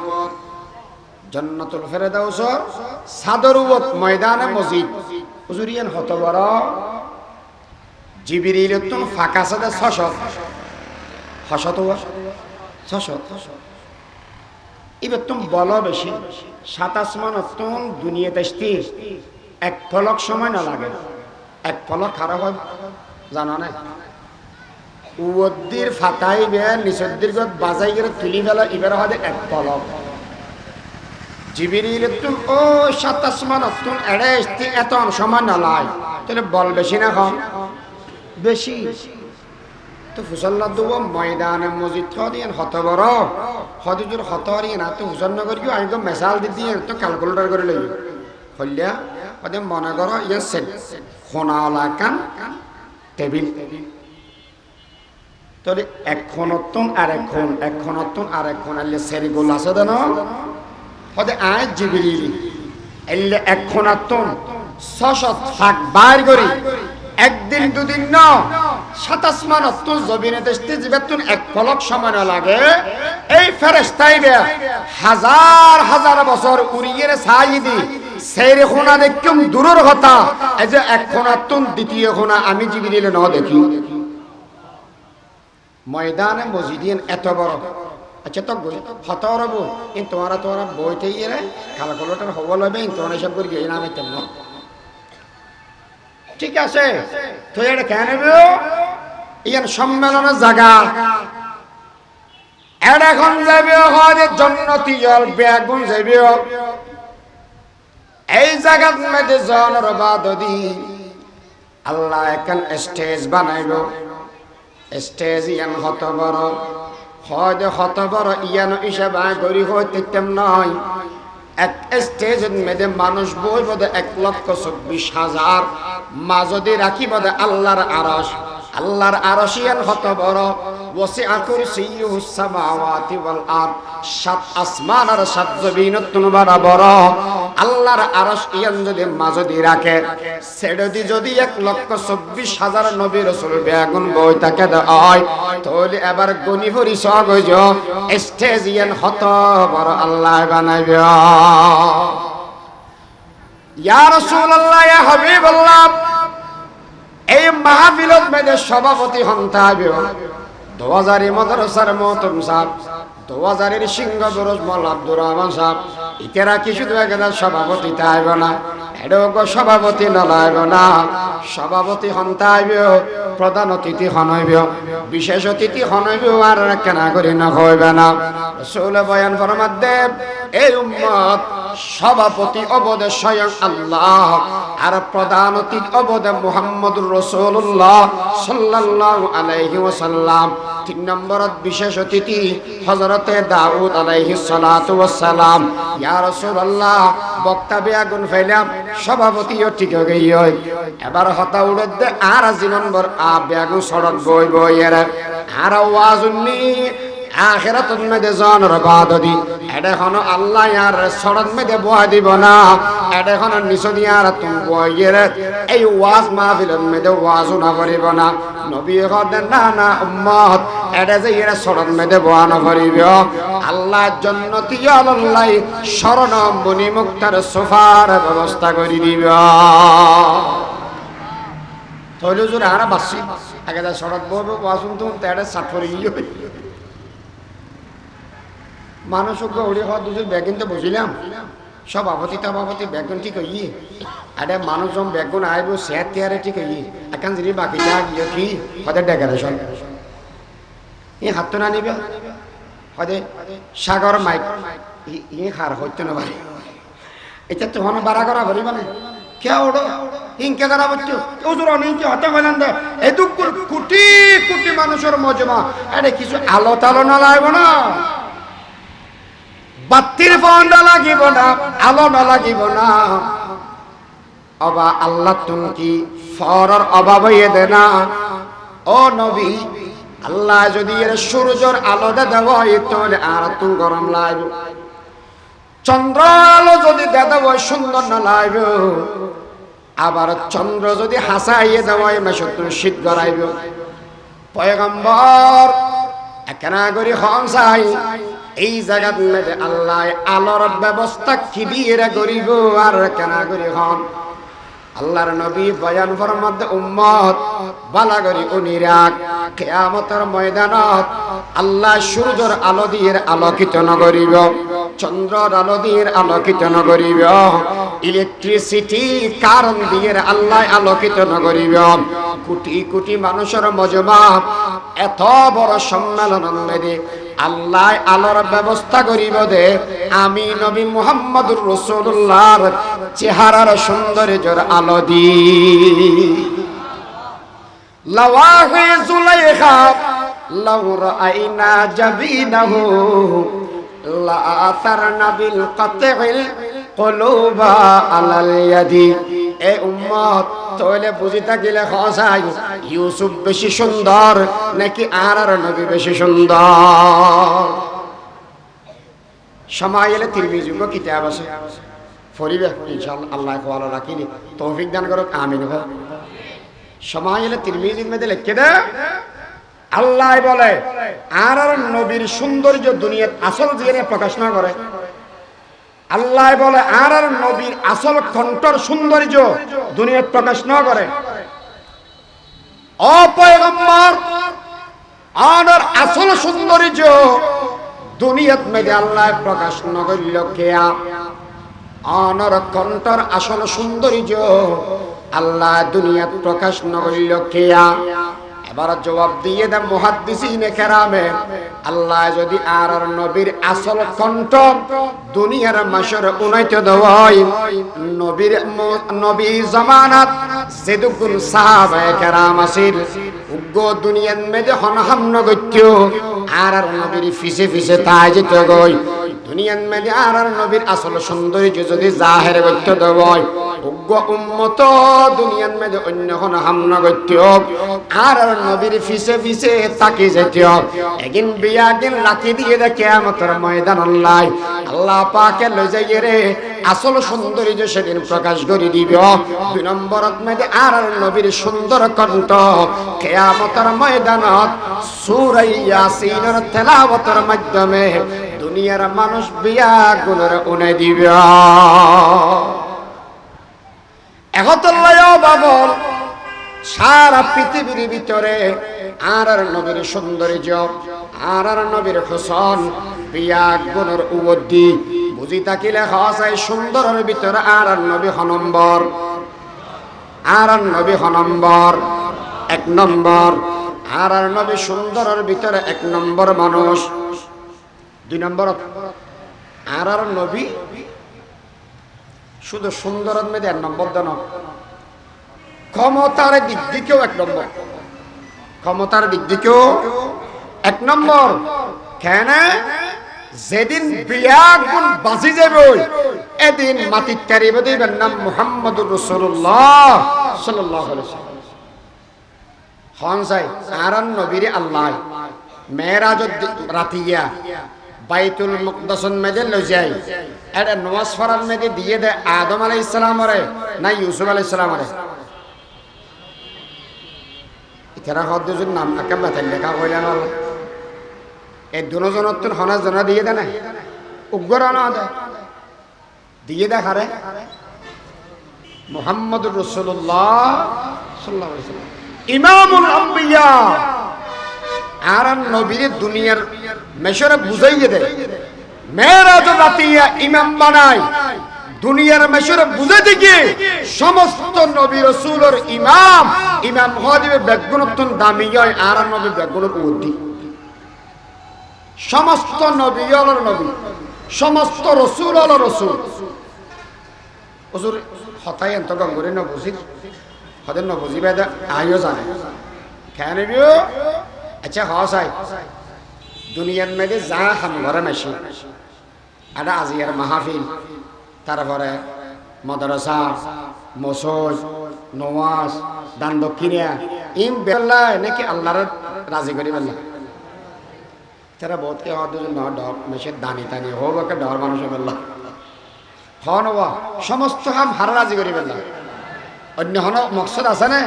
জান্নাতুল ফেরদাউসর সাদরুওত ময়দানে মসজিদ হুজুরিয়ান হত বড় জিবরিল তুন ফাঁকা সাদা 600 এবার তুমি বলো বেশি 27 মান তুম দুনিয়াতে আসতে এক পলক সময় না লাগে এক পলক খারাপ হয় জানো না উদ্দির ফাটাই বে নিসদ্দির গত বাজাই করে তুলি ফেলা এবার হয় এক পলক জিবরিল তুম ও 27 মান তুম এড়ে আসতে এত সময় না লাগে তাহলে বল বেশি না কম বেশি তো ফুসল্লা দেবো ময়দানে মসজিদ দিয়েন হত বড় হদুজুর হতরি না তো হুসন নগর আমি তো মেসাল দিয়ে তো ক্যালকুলেটর করে লই হইয়া ওদে মনে করো ইয়ে সেট খোনাওয়ালা কান টেবিল তাহলে এক ক্ষণত্তন আর এক ক্ষণত্তন আর এক ক্ষণ আল্লে সেরি গোল আছে দেন হদে আয় জিবরিল এলে এক ক্ষণত্তন 600 ফাঁক বাইর করি একদিন দুদিন ন 27 মান তো জমিনে দেশতে জীবতুন এক পলক সময় লাগে এই ফেরেশতাইবে হাজার বছর উড়িয়ে ছাইদি সেইরে খোনা দেখুম দূরের কথা এই যে এক খোনাতুন দ্বিতীয় খোনা আমি জিবরিল ন দেখি ময়দানে মসজিদিন এত বড় আচ্ছা তো হতরব ইন তোরা বইতে ইরে ক্যালকুলেটর হবো লবে ইন তোরা সব করি এই নামে কেন ঠিক আছে তো এটা কেন ইয়ার সম্মেলনের জায়গা এটা এখন যাবে হয় জন্নতি জল বেগুন যাবে এই জায়গার মধ্যে জনের বাদদি আল্লাহ এখন স্টেজ বানাইব স্টেজ ইয়ান হত বড় ইয়ান হিসাবে গরি হইতে তেম নয় এক স্টেজের মধ্যে মানুষ বই বোধ 1,24,000 মাঝদি রাখি বোধ আল্লাহর আরশ ইয়ান হত বড় ওয়াসিআ কুরসিয়ুহুস সামাওয়াতি ওয়াল আরদ 7 আসমান আর 7 জমিন বড় আল্লাহর আরশ ইয়ান যদি মাঝদি রাখে সেডদি যদি 1,24,000 নবী রাসূল বেগুন বই তাকে দেয় তাহলে এবার গনি পরিচয় হইজ স্টেজ ইয়ান হত বড় আল্লাহ বানাইবে ইয়া রাসূলুল্লাহ ইয়া হাবিবাল্লাহ এই মাহফিলত মধ্যে সভাপতি হন্তা হবে 2000 মাদ্রাসার মহতম সাহেব 2000 সিংহ বরজ মল আব্দুর রহমান সাহেব ইতেরা কি শুধু একটা সভাপতি তাইব না এডোগো সভাপতি নলাইব না সভাপতি হন্তা হইব প্রধান অতিথি হনইব বিশেষ অতিথি হনইব আর কেনা করি না হইবে না রাসূল বয়ান ফরমাত দেব এই উম্মত সভাপতি অবদে স্বয়ং আল্লাহ আর প্রধান অতিথি অবদে মুহাম্মদুর রাসূলুল্লাহ সাল্লাল্লাহু আলাইহি ওয়াসাল্লাম। 3 নম্বরত বিশেষ অতিথি হযরতে দাউদ আলাইহিস সালাতু ওয়াস সালাম। ইয়া রাসূলুল্লাহ বক্তব্যে আগুন ফেলাম সভাপতিও ঠিক হয়ে গই এবার হতা উড়ে দে আর জীবনভর বেগুন সড়ক বই বই এর আর ওয়াজুন্নি আখিরাতুন মধ্যে জানর বাদদি এটা হন আল্লাহ ইয়ার সড়ক মধ্যে বয়া দিব না এটা হন নিসদি আর তুমি বইয়ের এই ওয়াজ মাহফিলের মধ্যে ওয়াজও না করিব না। নবী করেন না না উম্মত এটা যে এর সড়ক মধ্যে বয়া না করিব আল্লাহ জান্নাতি আল্লাহ শরণ মুনি মুক্তার সোফার ব্যবস্থা করে দিব। তৈল জোরে আর বাসি আগে যা সড়ক বলবো ওয়াজুন তো তেড়ে সাত করে গিয়ে মানুষক উড়ে হওয়া দুজন ব্যাগুনতে বসিলাম সভাপতি তাভাপতি ব্যাগুন ঠিক হইয়ে আরে মানুষজন ব্যাগুন আইব সেয়ার তেয়ারে ঠিক হইয়ে এখন যদি বাকিটা গিয়ে কি হতে ডেকারেশন ই হাত তো না নিবে হতে সাগর মাইক ই হার হইতে না পারে এটা তো হন বাড়া করা করি মানে কে ওড়ো ইনকে করা বলছো ওজোর অনেকে হতে হইলেন দে এই তো কোটি কোটি মানুষের মজমা আরে কিছু আলো তালো না লাগবে না বাতির ফন্ডা লাগিব না আলো না লাগিব না অবা আল্লাহ তুমি কি ফরর অভাব হইয়ে দে না ও নবী আল্লাহ যদি এর সূর্যের আলো দেওয়া হয় তাহলে আর তুমি গরম লাগবে চন্দ্র আলো যদি দেওয়া হয় সুন্দর না লাগবে আবার চন্দ্র যদি হাসাইয়ে দেওয়া হয় মেশো তুমি শীত গড়াইবে পয়গম্বর একনা করি হংসাই এই জায়গা মধ্যে আল্লাহ আলোর ব্যবস্থা কি দিয়ে করিব আর কেন করি হন আল্লাহর নবী বয়ান ফরমাতে উম্মত বালা করি উনিরাক কিয়ামতের ময়দানত আল্লাহ সূর্যের আলো দিয়ে আলোকিত ন করিব চন্দ্রের আলো দিয়ে আলোকিত ন করিব ইলেকট্রিসিটি কারণ দিয়ে আল্লাহ আলোকিত ন করিব কোটি কোটি মানুষের মজমা এত বড় সম্মেলনের মধ্যে আল্লাহ আলোর ব্যবস্থা করিব দে আমি নবী মুহাম্মদুর রাসূলুল্লাহর চেহারার সৌন্দর্যের আলো দি লাওয়াহি জুলাইখা লাউ রাআইনা জাবিনাহু লা আসারনা বিল কাতিল কুলুবা আলাল ইয়াদি। এ উম্মত তাহলে বুঝি থাকিলে হসাই ইউসুফ বেশি সুন্দর নাকি আর নবী বেশি সুন্দর? সময় এলে তিরমিজি কিতাব আছে ফরিবে ইনশাআল্লাহ আল্লাহ ভালো রাখিনি তৌফিক দান করুক আমিন। সময় এলে তিরমিজির মধ্যে লিখে দে আল্লাহ বলে আর নবীর সৌন্দর্য দুনিয়ার আসল জিনে প্রকাশ না করে। আল্লাহ বলে আর নবীর আসল কণ্ঠর সৌন্দর্য দুনিয়ার প্রকাশ না করে। ও পয়গম্বর আর আসল সৌন্দর্য দুনিয়াত মেঘে আল্লাহ প্রকাশ না করিল কেয়া আনার কণ্ঠর আসল সৌন্দর্য আল্লাহ দুনিয়াত প্রকাশ না করিল কেয়া। এবার জবাব দিয়ে দেন মুহাদ্দিসিনে কেরামে আল্লাহ যদি আর নবীর আসল কণ্ঠ দুনিয়ার মাসর উনাইতে দেওয়াই নবীর নবী জামানাত যেদুকুন সাহাবায়ে কেরাম আছিল উগ্র দুনিয়ার মেজে হনহাম নগত্য আর নবীর ফিসে ফিসে তাই যেতে গই দুনিয়ার মেজে আর নবীর আসল সৌন্দর্য যদি জাহের গত্য দেওয়াই উগ্র উম্মত দুনিয়ার মেজে অন্য হনহাম নগত্য আর নবীর ফিসে ফিসে তাকি যেতে একদিন বিয়া দিন রাখি দিয়ে দে কিয়ামতের ময়দান আল্লাহ আল্লাহ পাকে লই যাই রে আসল সৌন্দর্য সেদিন প্রকাশ করে দিব। 2 নম্বরত মধ্যে আর নবীর সুন্দর কণ্ঠ কিয়ামতের ময়দানত সূরা ইয়াসিনের তেলাওয়াতের মাধ্যমে দুনিয়ার মানুষ বিয়া গুলোর উনাই দিবে। একতল্লাহ বাবল সারা পৃথিবীর ভিতরে আর নবীর সৌন্দর্য আর নবীর হোসন বিয়া গুণের উবদ্ধি বুঝি থাকিলে হসাই সুন্দরের ভিতরে আর নবী হনম্বর আর নবী হনম্বর 1 নম্বর আর নবী সুন্দরের ভিতরে 1 নম্বর মানুষ। 2 নম্বর আর নবী শুধু সুন্দরের মেয়েদের 1 নম্বর দেন, ক্ষমতার দিক দিকেও 1 নম্বর, ক্ষমতার দিক দিকেও 1 নম্বর। কেন? যেদিন বিয়াগুন বাজি যাবে এদিন মাটির তারিবে দিবেন নাম মুহাম্মদুর রাসূলুল্লাহ সাল্লাল্লাহু আলাইহি ওয়াসাল্লাম। হন যাই আর নবীর আল্লাহ মেরাজ রাতিয়া বাইতুল মুকদ্দাসন মেদে লই যায়, এটা নমাজ পড়ার মেদে দিয়ে দেয় আদম আলাইহিস সালামরে না ইউসুফ আলাইহিস সালামরে? এরা হদ্দুজুর নাম আকাম মাথায় লেখা কইলেন হল এই দুজনের তো হনা জনা দিয়ে দেয় না, উগ্র না দেয় দিয়ে দেখারে মুহাম্মদুর রাসূলুল্লাহ সাল্লাল্লাহু আলাইহি ওয়াসাল্লাম ইমামুল আম্বিয়া। আর নবীর দুনিয়ার মেশরে বুঝাইয়ে দেয়, মেরাজ রাতিয়া ইমাম বানায় দুনিয়ার মেশরে বুঝাইতে গিয়ে সমস্ত নবী রাসূলের ইমাম ইমাম হদিবে বেগুনতন দামি হয় আর নবী বেগুনের উদ্দি। সমস্ত নবী হলো নবী, সমস্ত রাসূল হলো রাসূল। হুজুর হতাই এত গঙ্গরে না বুঝি হদের না বুঝিবে আইও জানে কেন বিও। আচ্ছা হসাই দুনিয়ার মেয়েদে যা হাম ঘরে মেশি এটা আজিয়ার মাহফিল, তারপরে মাদ্রাসা মসজিদ নমাজ দান দক্ষিণা ইম বেলা নাকি আল্লাহর রাজি করি বেলা তারা বহুতকে হওয়ার দুজন ডর মেশে দানি টানি হোক একটা ডর মানুষের বেলা হন হওয়া সমস্ত কাম হারা রাজি করি বেলা। অন্য হন মকসদ আছে না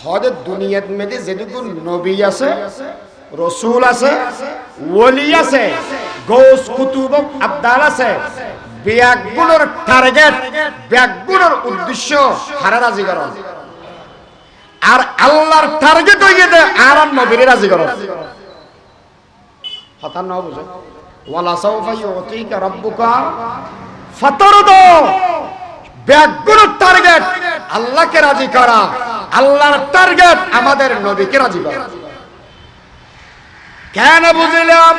হদের দুনিয়ার মেয়েদে যেটুকু নবী আছে রসুল আছে ওলি আছে গৌস কুতুব আবদাল আছে, ব্যাগগুলোর টার্গেট ব্যাগগুলোর উদ্দেশ্য হারা রাজি করা, আর আল্লাহর টার্গেট হয়ে যায় আর নবীর রাজি করা। কথা না বুঝো ওয়ালা সাউফা ইউতিকা রাব্বুকা ফাতারদা, ব্যাগগুলোর টার্গেট আল্লাহকে রাজি করা, আল্লাহর টার্গেট আমাদের নবীকে রাজি করা। কেন বুঝলাম?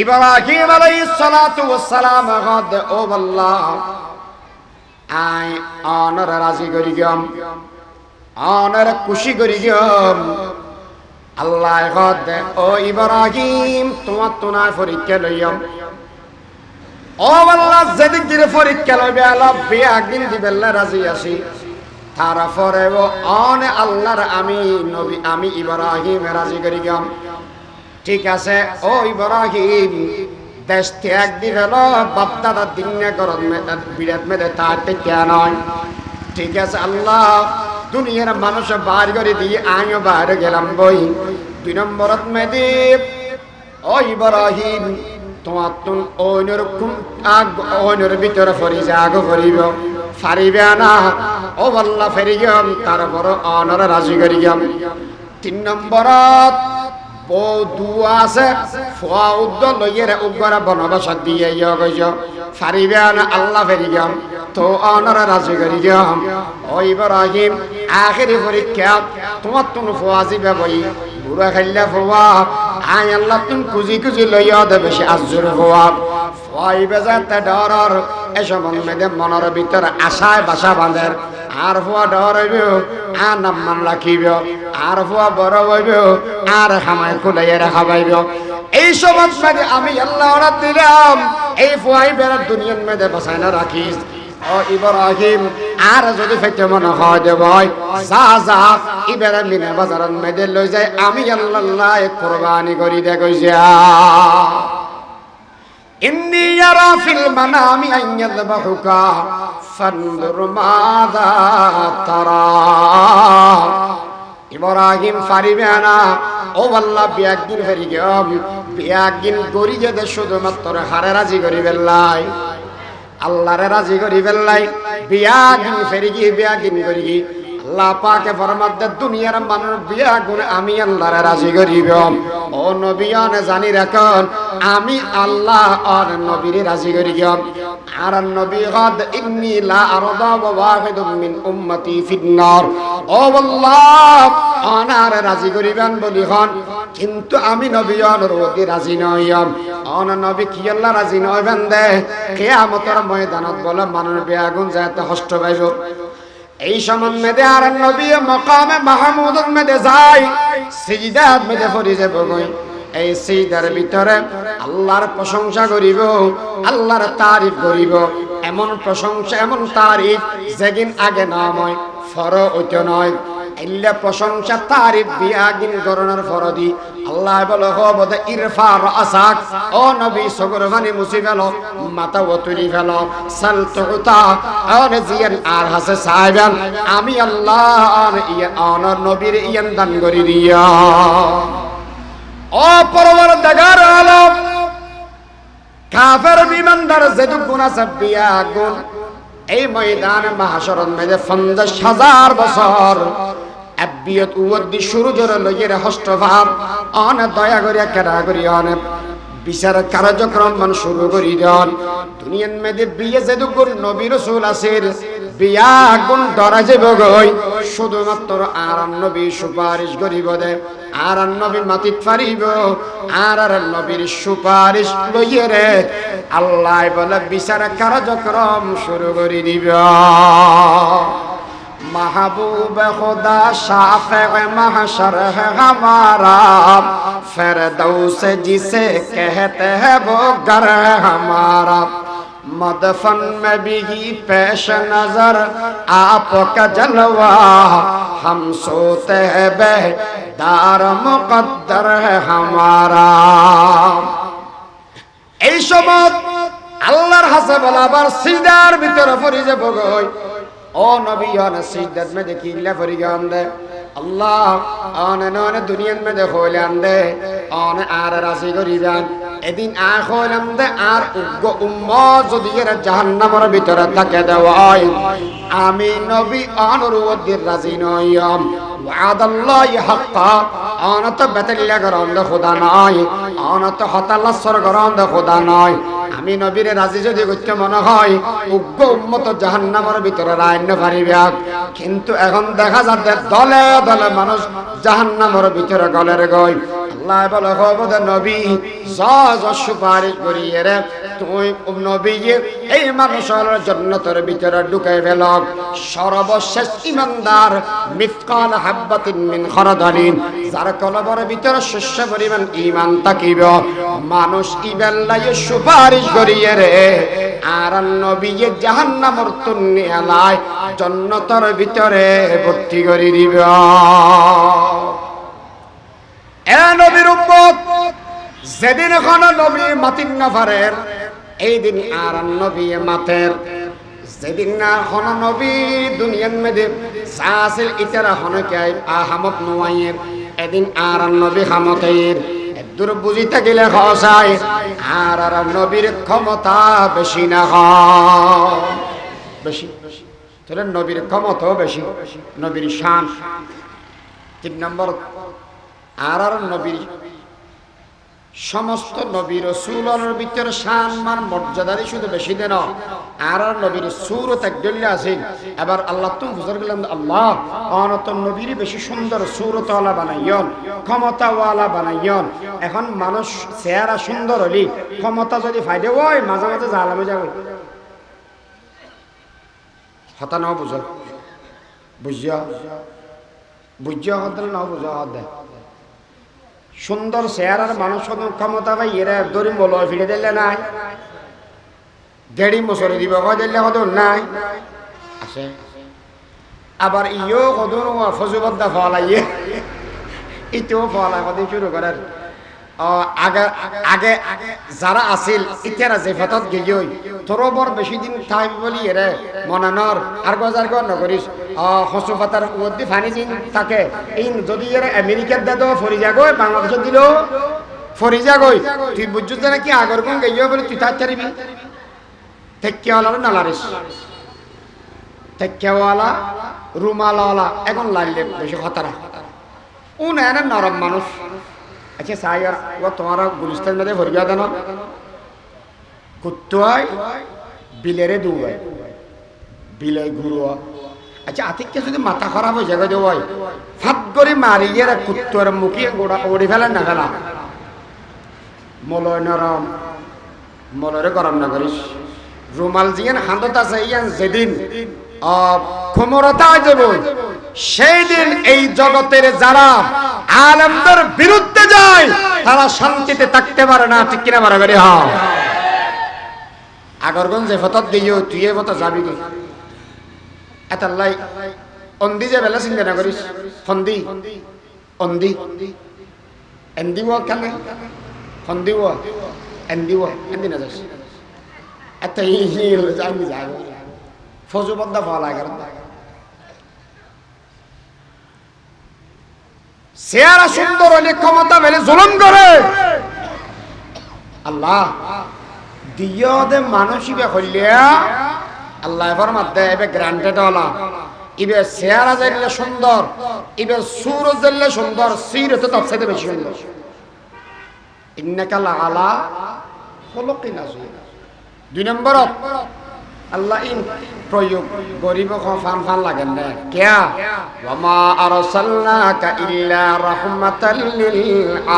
ইব্রাহিম আলাইহিস সালাতু ওয়াস সালাম গদ ও আল্লাহ আই অনর রাজি করি গম অনর খুশি করি গম আল্লাহ গদ ও ইব্রাহিম তোমার তোনা পরীক্ষা লইম ও আল্লাহ যেদিন দিলে পরীক্ষা লইবে আল্লাহ বিয়াগিন দিবেল্লা রাজি আছি তারপরে ও অন আল্লাহর আমি নবী আমি ইব্রাহিম রাজি করি গম। ঠিক আছে ও ইব্রাহিম দেশ ত্যাগ দিবেল বাপ দাদার দিন করত বিরাট মেদে তার ত্যাগ নয়। ঠিক আছে আল্লাহ দুনিয়ার মানুষ বার করে দিয়ে আমিও বাইরে গেলাম বই 2 নম্বরত মেদে ও ইব্রাহিম তোমার তুন অন্যরকম অন্যর ভিতরে ফরি জাগ করিব ফারিবে না ও আল্লাহ ফেরি গেম তারপর অনর রাজি করি গেম। 3 নম্বরত বউ দুয়া আছে ফুয়া উদ্দ লইয়ের উগরা বনবাস দিয়ে গেছ ফারিবে না আল্লাহ ফেরি গেম তো অনর রাজি করি গেম। ও ইব্রাহিম আখেরি পরীক্ষা তোমার তুন ফুয়া জিবে বই বুড়া খাইলা ফুয়া আই আল্লাহ তুম খুঁজি খুঁজি লইয়া দে বেশি আজুর ফুয়া ফুয়াই বেজাতে ডরর এসব মেয়েদের মনের ভিতরে আশায় বাসা বাঁধের আর ফুয়া ডর হইব আর নাম রাখিব আর ফুয়া বড় হইব আর হামায় খুলাইয়া খাবাইব। এই সমাজ মেয়েদে আমি আল্লাহ অর্ডার দিলাম এই ফুয়াই বেড়ার দুনিয়ার মেয়েদে বাসায় না রাখিস। ও ইব্রাহিম আর যদি ফেটে মনে হয় দে ভাই যা যা ইবেরা মিনা বাজারের মেয়েদে লই যায় আমি আল্লাহ কোরবানি করি দে কইছা ইন্নী ইয়ারা ফিল মানামি আন ইয়াযবাহুকা ফানদুর মাযা তারা। ইব্রাহিম ফারিবে না ও আল্লাহ বিয়াগিন ফেরি গেম বিয়াগিন করি যে শুধুমাত্র হারে রাজি করি বেল্লাই আল্লাহরে রাজি করি বেল্লাই বিয়াগিন ফেরি গিয়ে বিয়াগিন করি আল্লাহ পাকে ফরমাতে দুনিয়ার মানুষ বিয়া গুণ আমি আল্লাহরে রাজি করিব। ও নবীন জানি রাখুন আমি আল্লাহ আর নবীরে রাজি করিব। আর নবী গাদ ইন্নী লা আরদা ওয়া ওয়াহিদুম মিন উম্মতি ফিন্নার। ও আল্লাহ আনার রাজি করিবেন বলি হন, কিন্তু আমি নবী অনুরোধে রাজি নইম। অন নবী কি আল্লাহ রাজি নইবেন দে কিয়ামতের ময়দানত বলে মানুষ বিয়া গুণ যাতে কষ্ট পাইব। এই সময় মেদে আর নবী মকামে মাহমুদের মেদে যায়, সিজদাত মেদে পড়ে যাব গই। এই সিজদার ভিতরে আল্লাহর প্রশংসা করিব, আল্লাহর তারিফ করিব। এমন প্রশংসা এমন তারিফ যেদিন আগে নাম হয় ফর ওইতো নয়। ইল্লা প্রশংসা তারিফ বিয়াগিন করণের ফরদি আল্লাহ বলে হবদে ইরফা রাসাক। ও নবী সগরবানি মুসি ফেলো, মাথা তুলি ফেলো। সাল তুতা আর জিয়ান আর হাসে সাহেবান আমি আল্লাহ আর ইয়ান নবীর ইয়ান দান করি দিয়া। ও পরওয়ারদিগার আলম কাফের বিমানদার যেদু গুনাহ সাবিয়া গুণ এই ময়দানে মাহশরত মেদে 50,000 বছর আবিয়ত উদ্দি শুরু জোরে লইয়ের হস্তভাব অন দয়া করিয়া কেডা করি অন বিচার কার্যক্রম মান শুরু করি দেন। দুনিয়ার মেদে বিয়ে যেদু গুণ নবী রাসূল আসির বিয়া গুণ ধরা যাব গই শুধুমাত্র আর নবী সুপারিশ করিব দে। আর নবী মাটিত ফারিব আর নবীর সুপারিশ লইয়ে রে আল্লাহ বলে বিচার কার্যক্রম শুরু করে দিব। महबूब खुदा शाफ़े महशर है हमारा, फिरदौस जिसे कहते हैं वो घर है हमारा। मदफन में भी पेश नजर आपका जलवा, हम सोते हैं बेदार मुकद्दर है हमारा। এই সময় আল্লাহর হাসে বলাবার সিজদার ভিতরে পড়ে যাব গই। ও নবী অন সিজদাত মে দেখিলা ফরিগান দে আল্লাহ অন নন দুনিয়ার মে দেখলাম দে অন আর রাজি করিবান। এদিন আর কইলাম দে আর উগ্র উম্মত যদি এর জাহান্নামের ভিতরে থাকে দেওয়াই আমি নবী অনুরোধের রাজি নইম। ওয়াদাল্লাহি হাক্কা অনত বেতলিয়া গরন্দ খোদা নয়, অনত হতাল্লাসর গরন্দ খোদা নয়। আমি নবীরে রাজি যদি করতে মনে হয় উগ্র উম্মত জাহান্নামের ভিতরে রাইন্য পারিবে। কিন্তু এখন দেখা যাচ্ছে দলে দলে মানুষ জাহান্নামের ভিতরে গলের গই। আল্লাহ বলে হবদে নবী সজ সুপারিশ করিয়ে রে তুই নবী এই মানুষের জান্নাতের ভিতরে ঢুকাই ফেল। সর্বশেষ ইমানদার মিসকাল হাব্বাতিন মিন খারদালিন যার কলবের ভিতরে শস্য পরিমাণ ঈমান থাকিব মানুষ ইবেল্লাই সুপারিশ করিয়ে রে আর নবী জাহান্নামের তুন্নি এলাই জান্নাতের ভিতরে ভর্তি করে দিব। এ নবীর উম্মত যেদিন এখন নবী মাতিন না পারেন এই দিন আর নবী মাতের। যেদিন না এখন নবী দুনিয়ার মধ্যে সাসিল ইতারা হনকে আহমদ নোয়াইয়ের এদিন আর নবী হামতের দূর বুঝি থাকিলে খসায় আর নবীর ক্ষমতা বেশি না হয় বেশি। তাহলে নবীর ক্ষমতাও বেশি, নবীর শান। 3 নম্বর আর নবীর সমস্ত নবী রাসূলের ভিতর সম্মান মর্যাদারই শুধু বেশি দেন আর নবীর সূরত একদল্লা আছে। এবার আল্লাহ তুমি বুঝার গেলাম আল্লাহ অনত নবীর বেশি সুন্দর সূরতওয়ালা বানাইয়ন, ক্ষমতাওয়ালা বানাইয়ন। এখন মানুষ চেহারা সুন্দর হলি ক্ষমতা যদি ফায়দা হয় মাঝে মাঝে জালামে যাবে হতা নাও বুঝো বুঝিয়া বুঝিয়া হতে নাও বুঝা হতে সুন্দর চেহারার মানুষ ক্ষমতা পাই এরা দড়ি বল ফিরে দিলে নাই দেড়ি বছরে দিব দিলে কত নাই আছে। আবার ইও কদর ফজুবদ্দা ফলাইয়ে ইতেও ফলা কত শুরু করার আগে আগে যারা আছিল ইতিয়ারা যে ফতত গেই তোর বর বেশি দিন থাকবি বলি এরে মনানর আর গজার গর নকরিস হসু পাতার মধ্যে ফানি দিন থাকে এই যদি এরা আমেরিকার দাদো ফরি যাগো বাংলাদেশত দিল ফরি যাগই তুই বুঝছিস না কি আগর কোন গেই বলে তুই তার চারিবি থেকে হলার নালারিস তেক্কাওয়ালা রুমালওয়ালা এখন লাইলে বেশি খতরা ও না নরম মানুষ আচ্ছা সাই আর ও তোমার গুলিস্তান মধ্যে ভরিয়া দেন কুত্তুয়াই বিলেরে দুয়াই বিলে ঘুরুয়া আচ্ছা আতিককে যদি মাথা খারাপ হয়ে যাবে যে ওই ফাট করে মারি গিয়ে কুত্তুয়ার মুখে গোড়া ওড়ি ফেলেন না ফেলা মলয় নরম মলরে গরম না করিস রুমাল জিয়ান হাতত আছে ইয়ান যেদিন ক্ষমতা যাব সেই দিন এই জগতের যারা আলেমদের বিরুদ্ধে যায় তারা শান্তিতে থাকতে পারে না ঠিক কিনা বাড়াবাড়ি হয় আগরগঞ্জ যে ফতত দিও তুই এ ফত যাবি কি এতাল্লাই অন্দি যে বেলা চিন্তা না করিস ফন্দি অন্দি এন্দি ও কেন ফন্দি ও এন্দি ও এন্দি না যাস এত হিল আমি যাব ফজু বন্ধা ফলা গেল চেহারা সুন্দর হলে ক্ষমতা মেলে জুলুম করে আল্লাহ দিও দে মানসিবে হইলিয়া আল্লাহ এবার মধ্যে এবে গ্রান্টেড হলা ইবে চেহারা যাইলে সুন্দর ইবে সুর যাইলে সুন্দর সির তো তার সাথে বেশি সুন্দর ইন্নাকা লাআলা খুলুকিন আযীম দুই নম্বর আল্লাহ ইন প্রয়োগ গরিব ফান ফান লাগেন না কিয়া ওয়ামা আরসালনাকা ইল্লা রাহমাতাল লিল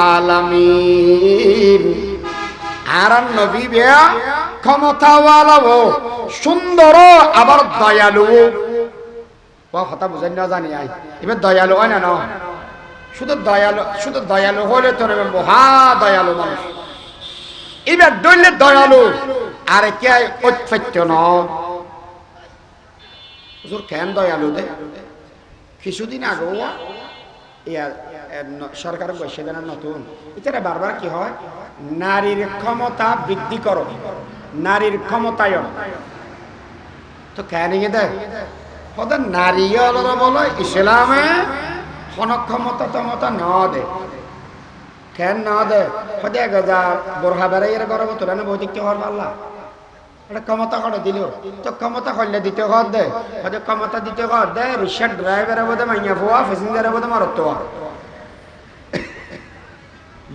আলামিন আর নবী বিয়া ক্ষমতাওয়ালা সুন্দর আবার দয়ালু বা কথা বুঝেন না জানি আই এবার দয়ালু হয় না শুধু দয়ালু হলে তো মহা দয়ালু মানুষ এবার দইলে দয়ালু আর কে ঐতফাত্য ন হুজুর কেন দয়ালু দে কিছুদিন আগে সরকার বসে দেন নতুন এটা বারবার কি হয় নারীর ক্ষমতা বৃদ্ধি করো নারীর ক্ষমতায়ন তো কেন দেয় ওদের নারী বলো ইসলামে কোন ক্ষমতা টমতা ন দে কেন না দে হদে গজা বোরহা বেড়াই এর গরম তোরা না বৈদিক হওয়ার পাল্লা এটা ক্ষমতা করে দিল তো ক্ষমতা করলে দিতে ঘর দে হয়তো ক্ষমতা দিতে ঘর দে রিক্সার ড্রাইভারের বোধে মাইয়া ফোয়া প্যাসেঞ্জারের বোধে মারত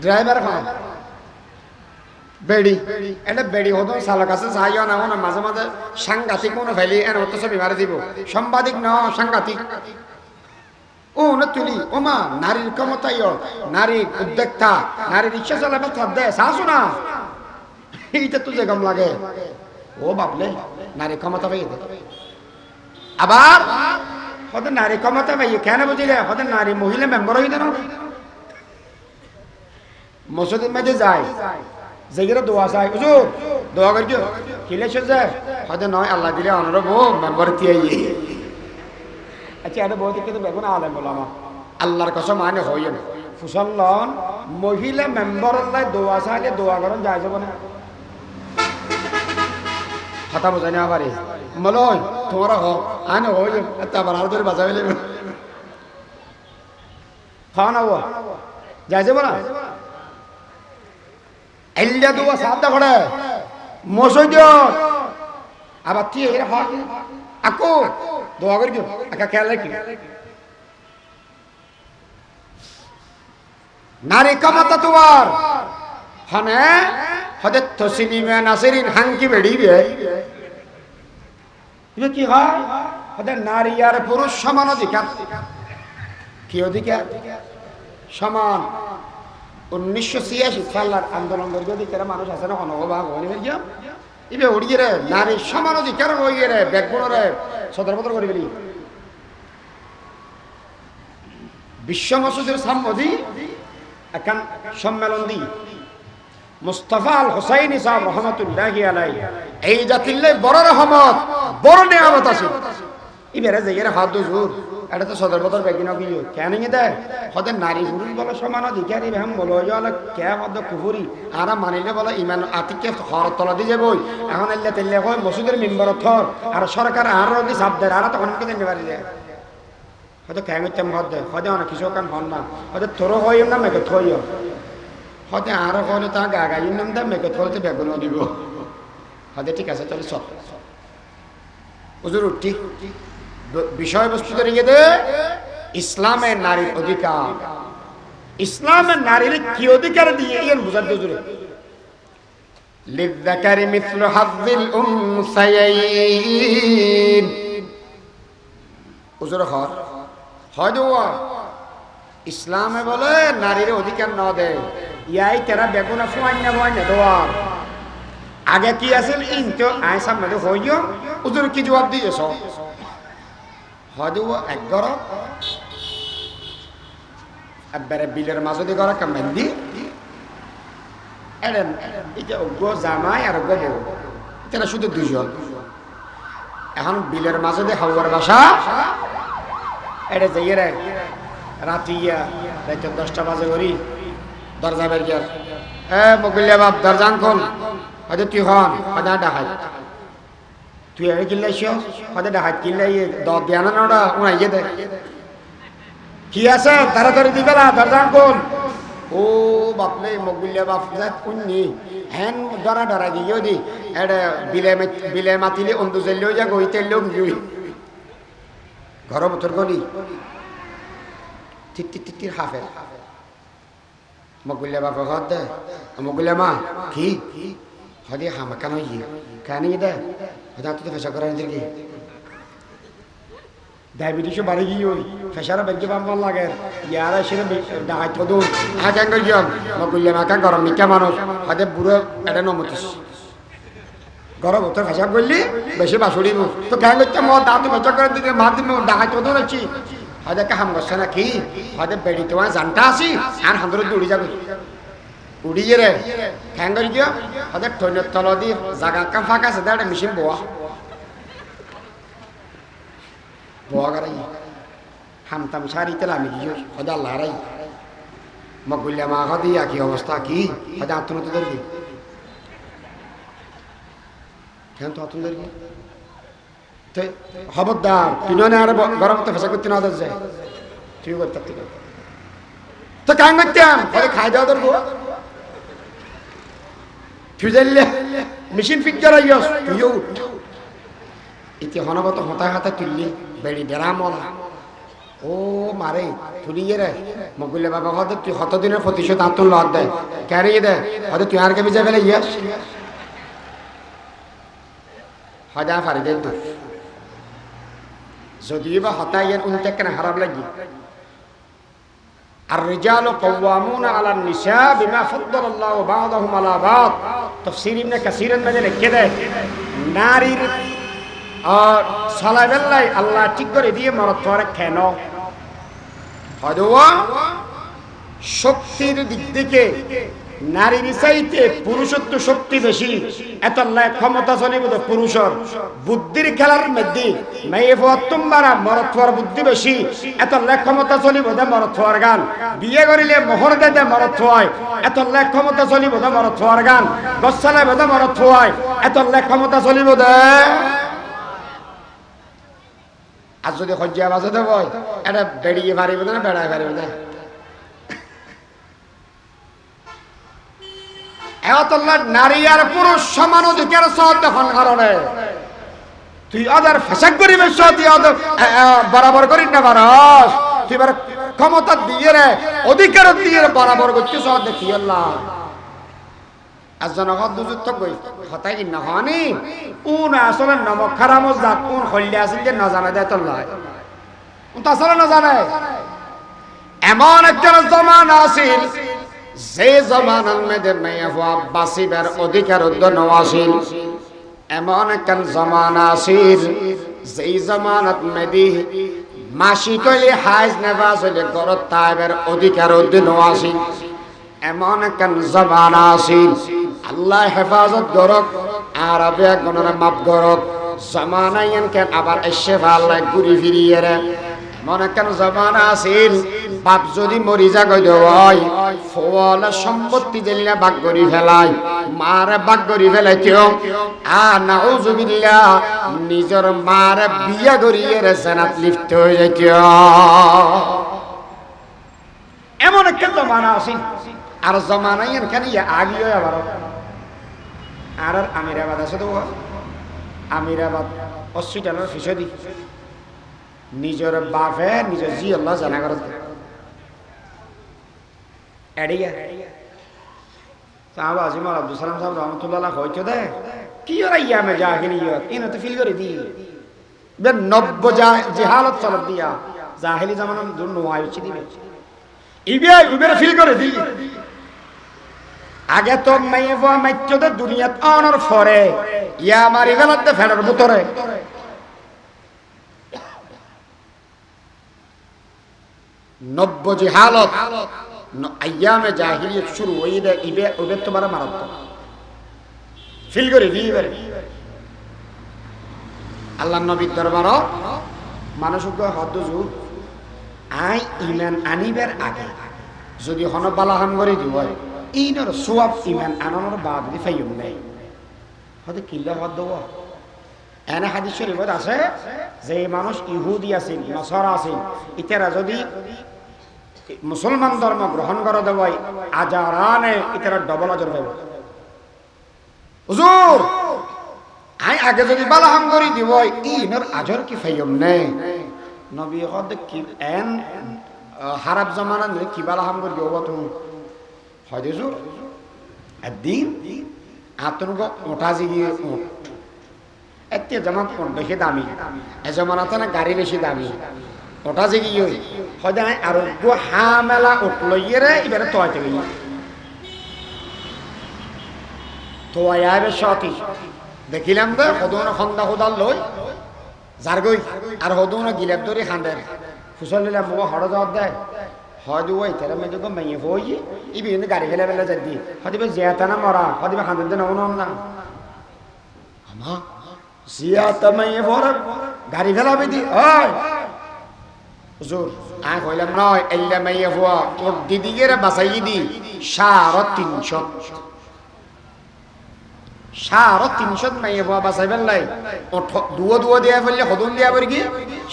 ড্রাইভার খান বেড়ি এটা বেড়ি হতো চালক আছে চাইও না না মাঝে মাঝে সাংঘাতিক মনে ফেলি এর হতো ছবি মারে দিব সাংবাদিক ন সাংঘাতিক ও না তুলি ও মা নারীর ক্ষমতায়ন নারীর উদ্যোক্তা নারী রিক্সা চালাবে থাপ দেয় শাশু না এইটা তো যে গম লাগে ও বাপলে নারী ক্ষমতা পাই আবার হতে নারী ক্ষমতা পাই কেন বুঝিলে হতে নারী মহিলা মেম্বার হইতে না মসজিদের মধ্যে যায় যেগুলো দোয়া চাই হুজুর দোয়া করছো কিলেছে যায় হয়তো নয় আল্লাহ দিলে অনারব মেম্বার দিয়ে আচ্ছা এটা বলতে কিন্তু বেগুন আলেম বললাম আল্লাহর কসম মানে হইয়ে না ফুসল্লন মহিলা মেম্বার আল্লাহ দোয়া চাইলে দোয়া করেন যায় যাব না কথা বোঝাই না পারি মলয় তোমার আনে হইয়ে তারপর আর ধরে বাঁচাবে খাওয়া না যায় যাব না এল্লা দোয়া সাদা করে মসজিদ আবার কি এর হক আকো দোয়া করি একা খেয়াল রাখি নারী ক্ষমতা তোমার হনে হদে তসলিমে নাসরিন হাঙ্কি বেড়িবে এটা কি হয় হদে নারী আর পুরুষ সমান অধিকার কি অধিকার সমান 1986 সালের আন্দোলন অধিকার মানুষ আছে না অনভাগ হয়ে গিয়া ইবে উড়িয়ে রে নারী সমান অধিকার হয়ে রে ব্যাকগুণরে সদরপত্র করে ফেলি বিশ্ব মসজিদের সামদি এখন সম্মেলন দি মুস্তাফা আল হুসাইনি সাহেব রহমাতুল্লাহি আলাইহি এই জাতির বড় রহমত বড় নিয়ামত আছে ইবেরে যাইরে হাত দুজুর এটা তো সদরপত্র ব্যাগিন কি কেন দে হদে নারী পুরুষ বলে সমান অধিকার ইবেম বলো জলে কে হদ কুফরি আর মানিলে বলে ইমান আতিকে হরত তলা দি যাবই এখন এলে তেলে কই মসজিদের মেম্বার থর আর সরকার আর দি সাব দেয় আর তখন কি দিতে পারি যায় হয়তো কেমন হদে হদে অনেক কিছু কান হন না হদে তোর হইম না মেকে থইও হদে আর হলে তা গাগাই নাম দা মেকে থলতে বেগুন দিব হদে ঠিক আছে তাহলে সব হুজুর উঠি বিষয়বস্তু তরিকে দে ইসলামের নারীর অধিকার। ইসলামের নারীর কি অধিকার দিয়ে ইয়ান বুঝার দজুরে লিযযাকারি মিসলু হাযযিল উনসায়াইন উজুর হয় দেওয়া ইসলামে বলে নারীর অধিকার না দে ইয়াই তেরা বেগুনা ফুয়াইনা ফুয়াইনা দেওয়ার আগে কি আছিল ইনতো আই সামনে তো হইও উজুর কি জবাব দিয়েছ হয় দেওয়া এক গর একবারে বিলের মাঝে দিয়ে গড়া কামেন দি এরেন এটা গো জামাই আর গো বউ এটা শুধু দুজন এখন বিলের মাঝে দিয়ে হাওয়ার বাসা এটা যাইয়ে রে রাতিয়া রাত 10টা বাজে করি দরজা বের গিয়ার মগুলিয়া বাপ দরজান কোন হয়তো তুই হন হয়তো ডাহাই তুই এর কিল্লাইছ হয়তো ডাহাই কিল্লাই দিয়া না ওটা উনাইয়ে দে কি আছে তাড়াতাড়ি দিবে না দরজান কোন ও বাপলে মগুলিয়া বাপ কোননি হ্যান ডরা গিয়ে দি এটা বিলে মাতিলে অন্ধু চাইলেও যা গই তেলেও গিয়ে ঘর ভিতর গলি তির হাফে মগুলিয়া বাপ ঘর দে মগুলিয়া মা কি হদি হামা কেন ইয়ে কেন দে হয়তো তুই ফেসা করার কি ডায়াবেটিসও বাড়ি গিয়ে ওই ফেসারা বেঁচে পাম্পার লাগে ইয়ারা সেটা ডাকাইত দূর কেন করি মগুলিয়া মাকা গরম নিকা মানুষ হয়তো বুড়ো এটা নমতিস গরম ভিতর ফেসা করলি বেশি বাসুড়িব তো কেন করতে মত দাঁত ফেসা করে দিতে মাত দিবে ডাকাইত দূর আছি হয়তো হাম করছে না কি হয়তো বেড়ি তোমার জানটা আছি আর হান্দরে উড়ি যাবে উড়িয়ে রে কেন করি গিয়ে হয়তো ট্রেনের তল দিয়ে জাগা কাম ফাঁকা আছে একটা মেশিন বোয়া বোয়া গারাই হামতাম সারিতে আমি গিয়ে হয়তো আল্লাহ রাই মগুলিয়া মা হদি কি অবস্থা কি হয়তো আত্মনতি ধরবি কেন তো আত্ম ধরবি খবরদার তুই নয় আর গরম তো ফেসা করতে না যায় তুই করতে তো কান করতাম খাই দেওয়া ধরবো তুই জানলে মেশিন ফিট করাইস তুইও ইতি হনবত হতা হাতে তুললি বেড়ি বেড়ামলা ও মারে তুলিয়ে রে মগুলে বাবা হয়তো তুই দিনের প্রতিশোধ আত্ম লত দেয় ক্যারিয়ে দে হয়তো তুই আর কে বিজয় ফেলে ইয়াস হয়তো ফারি দেন তো যদিও বা হতাই ইয়ার উনতে কেন খারাপ লাগি আর রিজালু কাওয়ামুনা আলান নিসা বিমা ফাদ্দালাল্লাহু বা'দাহুম আলা বা'দ তাফসীর ইবনে কাসীরের মধ্যে লিখে দেয় নারীর আর সালাবেল্লাই আল্লাহ ঠিক করে দিয়ে মরদ পরে কেন হয়তো শক্তির দিক থেকে নারীর চাইতে পুরুষত্ব শক্তি বেশি এত ক্ষমতা চলিব পুরুষের বুদ্ধির খেলার মধ্যে মেয়ে তোমার মরদ ফোয়ার বুদ্ধি বেশি এত ক্ষমতা চলিব দে মরদ ফোয়ার গান বিয়ে করিলে মোহর দে দে মরদ ফোয়ায় এত ক্ষমতা চলিব দে মরদ ফোয়ার গান গছ চালাইব দে মরদ ফোয়ায় এত ক্ষমতা চলিব দে আর যদি সজ্জা বাজে দেব এটা বেড়িয়ে পারিব না বেড়ায় পারিব না নারী আর পুরুষ সমান অধিকার দেখার কারণে তুই ওদের ফেসাক করিবে তুই ওদের বরাবর করিস না পারস তুই ক্ষমতা দিয়ে রে অধিকার দিয়ে বরাবর করছিস দেখি আল্লাহ একজন দুযুক্ত গই হতাই নহনি কোন আসলে নমক খারাম জাত কোন হল্লে আছিল যে না জানা দেয় তোল্লা তো আসলে না জানে এমন একটা জমানা আছিল যে জমানার মধ্যে মেয়ে হওয়া বাসিবার অধিকার নওয়াছিল এমন একটা জমানা আছিল যেই জমানাত মেদি মাসি কইলে হাজ নেবাজ হইলে গরত তাইবের অধিকার নওয়াছিল এমন একটা জমানা আছিল আল্লাহ হেফাজত করক আর আবে গণনা মাপ করক জমানা কেন আবার এসে আল্লাহ ঘুরি ফিরিয়ে রে মনে কেন জমানা আছিল বাপ যদি মরি যাগই দেওয়াই ফলা সম্পত্তি দিলে বাগ করি ফেলাই মারে বাগ করি ফেলাইতেও নাউজুবিল্লাহ নিজের মারে বিয়া করিয়ে রে জান্নাত লিপ্ত হয়ে যাইত এমন একটা জমানা আছিল আর জমানা কেন আগিয়ে আবার আর আমিরাবাদ আছে তো আমিরাবাদ হসপিটালের ফিসদি নিজের বাপে নিজের জি আল্লাহ জানা করে এড়িয়ে সাহাবা আজিমুল আব্দুল সালাম সাহেব রহমতুল্লাহ হইতো দে কি ওরা ইয়ামে জাহিলিয়ত ইনো তো ফিল করে দি বে নব্য জাহালত চলত দিয়া জাহিলি জামানার জন্য আইছি দিবে ইবে উবের ফিল করে দি আগে তো মাইয়ে ফা মাইচ্চতে দুনিয়াত অনর ফরে ইয়া মারি গেলতে ফেডার ভিতরে নব্য জাহালত আইয়ামে জাহিলিয়ত শুরু হইদে ইবে উবের তোমার মারাত্মক ফিল করে দি এবারে আল্লাহ নবীর দরবার মানুষক হদ্দুজু আই ইমান আনিবার আগে যদি হন বালাহাম করে দিব ইনর সোয়াব ইমান আনানোর বাদ দি ফাইম নাই হতে কিল্লা হদ দেব এনে হাদিস শরীফত আছে যে মানুষ ইহুদি আছিল নসারা আছিল ইতারা যদি মুসলমান ধর্ম গ্রহণ করে দেওয়াই আজারানে ইতারা ডবল আজর পাইব হুজুর আই আগে যদি বালাহাম করি দিব ইনর আজর কি ফাইম নাই নবী হদ কি এন হারাব জামানা নে কি বালাহাম করি দিব তুমি হয় হুজুর একদিন আতনগ ওঠা জিগিয়ে এতে জামা কোন বেশি দামি এ জামানাতে না গাড়ি বেশি দামি ওঠা জিগিয়ে হয় দেয় আর গো হামেলা উঠলইয়ে রে এবারে তোয়াইতে গই তোয়াইবে সতি দেখিলাম দে হদুন খন্দা খোদাল লই যার গই আর হদুন গিলাপ ধরে খান্দের ফুসল নিলে মুখ হড় যাওয়ার দেয় হয় দুই তারা মেয়ে তো মেয়ে হই ই বিভিন্ন গাড়ি ফেলে ফেলে যাই হদিবে জিয়াতা না মরা হদিবে খান্দের দিন না আমা জিয়াতা মেয়ে ভর গাড়ি ফেলাবে দি ওই হুজুর আ কইলাম নয় এল্লা মেয়ে হওয়া ওর দিদিকে বাঁচাই দি 350 মেয়ে হওয়া বাঁচাই ফেললাই দুয়ো দিয়া ফেললে হদুন দিয়া পড়ি কি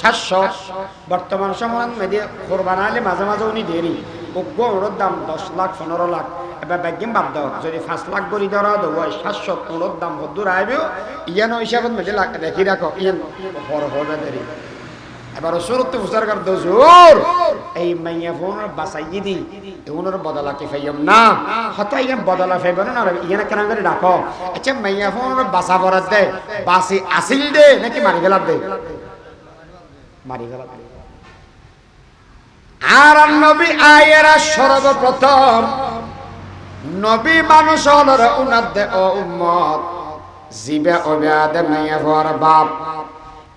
700 বর্তমান সময় মেয়ে কোরবানালে মাঝে মাঝে উনি দেরি ওর দাম 10 লাখ 15 লাখ এবার ব্যাগিম বাদ দাও যদি 5 লাখ করে দেওয়া দেওয়া 700 ওর দাম হদ্দুর আইবে ইয়ানো হিসাবত মেয়ে দেখি রাখো ইয়ান বড় হবে দেরি এবার সুরত ফুসার কর দো জোর এই মাইয়া ফোন বাসাই দি এগুলোর বদলা কি ফাইম না হতাই এম বদলা ফাইব না ইয়ানা কেন করে রাখো আচ্ছা মাইয়া ফোন বাসা বরাদ দে বাসি আসিল দে নাকি মারি গেলাম দে মারি গেলাম আর নবী আয়েরা সর্বপ্রথম নবী মানুষ হলর উনাদ দে ও উম্মত জিবে ওবাদ মাইয়া ফোর বাপ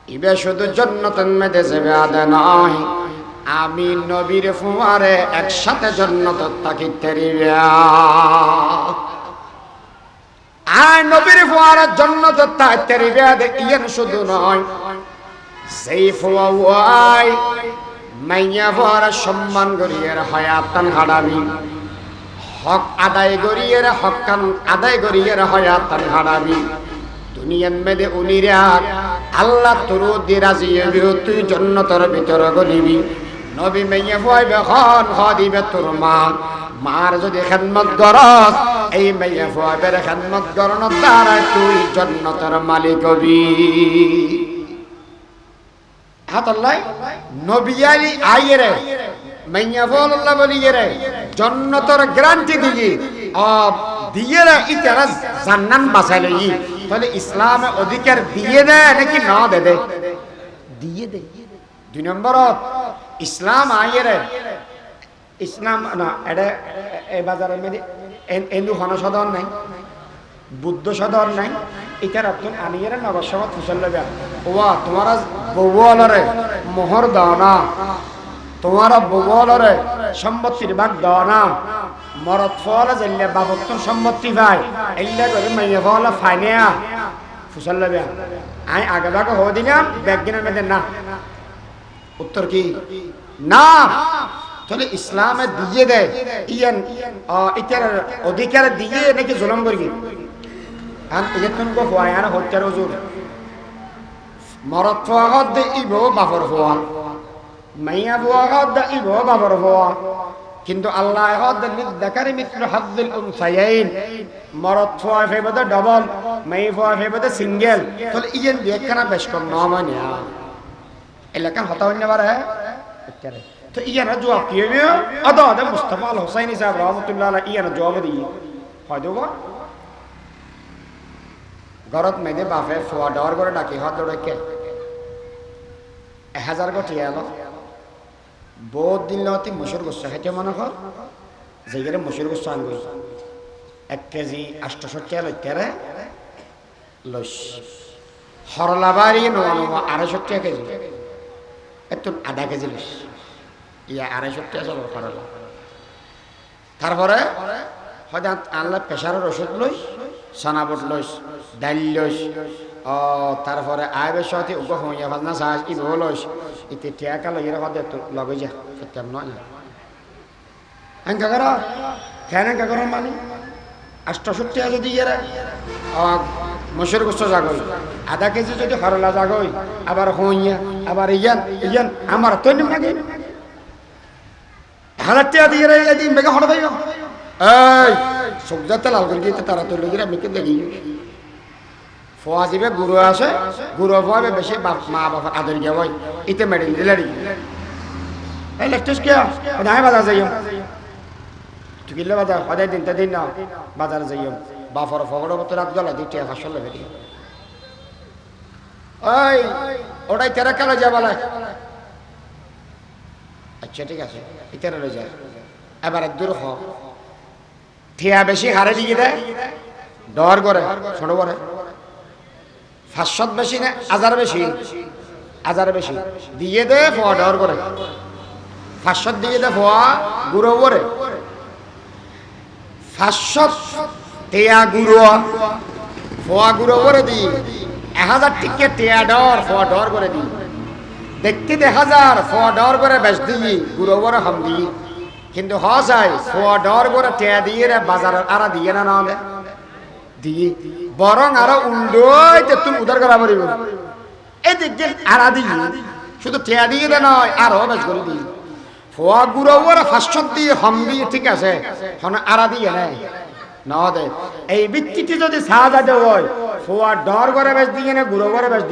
ইবে শুধু জান্নাতের মধ্যে যাবে আদা নয় আমি নবীর ফুয়ারে একসাথে জান্নাত তাকিতে রিবা আর নবীর ফুয়ারে জান্নাত তাকিতে রিবা ইয়েন শুধু নয় সেই ফুয়া ওয়াই মাইয়া ফুয়ারে সম্মান করিয়ার হায়াতান হারাবি হক আদায় করিয়ার হকান আদায় করিয়ার হায়াতান হারাবি দুনিয়ার মধ্যে উনিরা আল্লাহ তোর দি রাজি হইবি তুই জান্নাতের ভিতরে গলিবি নবী মাইয়া ফুয়াইবে খন দিবে তোর মা মার যদি খেদমত করস এই মাইয়া ফুয়াইবে খেদমত করনোর দ্বারা তুই জান্নাতের মালিক হবি হাতাল্লাই নবী আলী আইরে মাইয়া ফুয়াল্লাহ বলিয়ে জান্নাতের গ্যারান্টি দিই দিয়ে ইতারা জান্নাত বাঁচাইলি তাহলে ইসলামে অধিকার দিয়ে দেয় নাকি না দে দিয়ে দে 2 নম্বর ইসলাম আইরে ইসলাম না এটা এই বাজারের মধ্যে হিন্দু সদর নাই বুদ্ধ সদর নাই এটার আপনি আনিয়ে নগর সভা ফুসল লবে ওয়া তোমারা বউলরে মোহর দাও না তোমারা বউলরে সম্পত্তির ভাগ দাও না মরদ ফলে জেলে বাবতন সম্পত্তি পায় এল্লা করে মাইয়া ফলে ফাইনিয়া ফুসল লবে আই আগে ভাগে হো দিলাম ব্যাগিনের মধ্যে না উত্তর কি না তাহলে ইসলামে দিয়ে দেয় ইয়ান এটার অধিকার দিয়ে নাকি জুলুম করবি আর ইলেকট্রন গো হওয়া আর হত্যার হুজুর মরদ ফওয়াত দে ইবো বাফর হওয়া মাইয়া ফওয়াত দে ইবো বাফর হওয়া কিন্তু আল্লাহ হদ লিযাকারি মিসলু হাযযিল উনসায়াইন মরদ ফওয়া ফেবদে ডাবল মাই ফওয়া ফেবদে সিঙ্গেল তাহলে ইয়ান দিয়ে কেন বেশ কম না মানে এলাকান হতা হইনে পারে তো ইয়ানা জবাব কি হইবে আদা মুস্তাফা আল হুসাইনি সাহেব রহমতুল্লাহ আলাইহি ইয়ানা জবাব দিয়ে হয় দেব গরত মেদে বাফে ফোয়া ডর করে ডাকি হাত দৌড়ে কে 1000 কোটি এলো বহুত দিন লতি মসুর গোস্ত খাইতে মনে কর যেগেরে মসুর গোস্ত আনবই 1 কেজি 800 টাকা লইতে লইস হরলাবাড়ি নোয়া 250 টাকা কেজি এত আধা কেজি লইস ইয়া 250 টাকা চলো হরলা তারপরে হয়তো আনলে প্রেশারের ওষুধ লইস সানাবট লইস ডাইল লইস ও তারপরে আইবে সাথে উগ হইয়া ভাজনা সাজ ই বলস ইতে টিয়াকা লইরা হদে তো লগে যা সত্যম নয় না আঙ্কা করা কেন আঙ্কা করা মানে 860 টাকা যদি এরা মসুর গোস্ত জাগই আধা কেজি যদি হরলা জাগই আবার হইয়া আবার ইয়ান আমার তো নিম লাগে 1000 টাকা দিয়ে এদিন বেগে হড় ভাইও এই সবজাতে লাল করে দিতে তারা তো লগিরা মেকে দেখি ফোয়া দিবে গুরু আসে গুরু ফোয়াবে বেশি মা বাবার আদর গিয়া হয় ইতে মেডেল দিলারি এই লেকচার কে নাই বাজার যাইও তুই কিলে বাজার হদাই দিন না বাজার যাইও বাফর ফগড় মতো রাত গলা দিতে হাসল লাগে ওই ওটাই তেরা কালো যা বলে আচ্ছা ঠিক আছে ইতারে লই যা এবার দূর হ ঠিয়া বেশি হারে দিয়ে দেয় ডর করে ছোট করে 500 বেশি না 1000 বেশি দিয়ে দে ফোয়া ডর করে 500 দিয়ে দে ফোয়া গুঁড়ো করে 500 টিয়া গুঁড়ো ফোয়া গুঁড়ো করে দি 1000 টিকে টিয়া ডর ফোয়া ডর করে দি দেখতে 1000 ফোয়া ডর করে বেশ দিই গুঁড়ো করে হাম দিই কিন্তু হসাই ফোয়া ডর করে টিয়া দিয়ে রে বাজার আরা দিয়ে না না দিয়ে বরং আরো উল্টোইতে তুমি উদ্ধার করা পারিব এই দেখছেন আরা দিই শুধু টিয়া দিয়ে দে নয় আরো বেশ করে দিই ফোয়া গুঁড়ো ওরা 500 দিয়ে হাম দিয়ে ঠিক আছে হন আরা দিয়ে নেয় না দে এই ভিত্তিতে যদি সাজা দেও হয় ফোয়া ডর করে বেশ দিয়ে না গুঁড়ো করে বেশ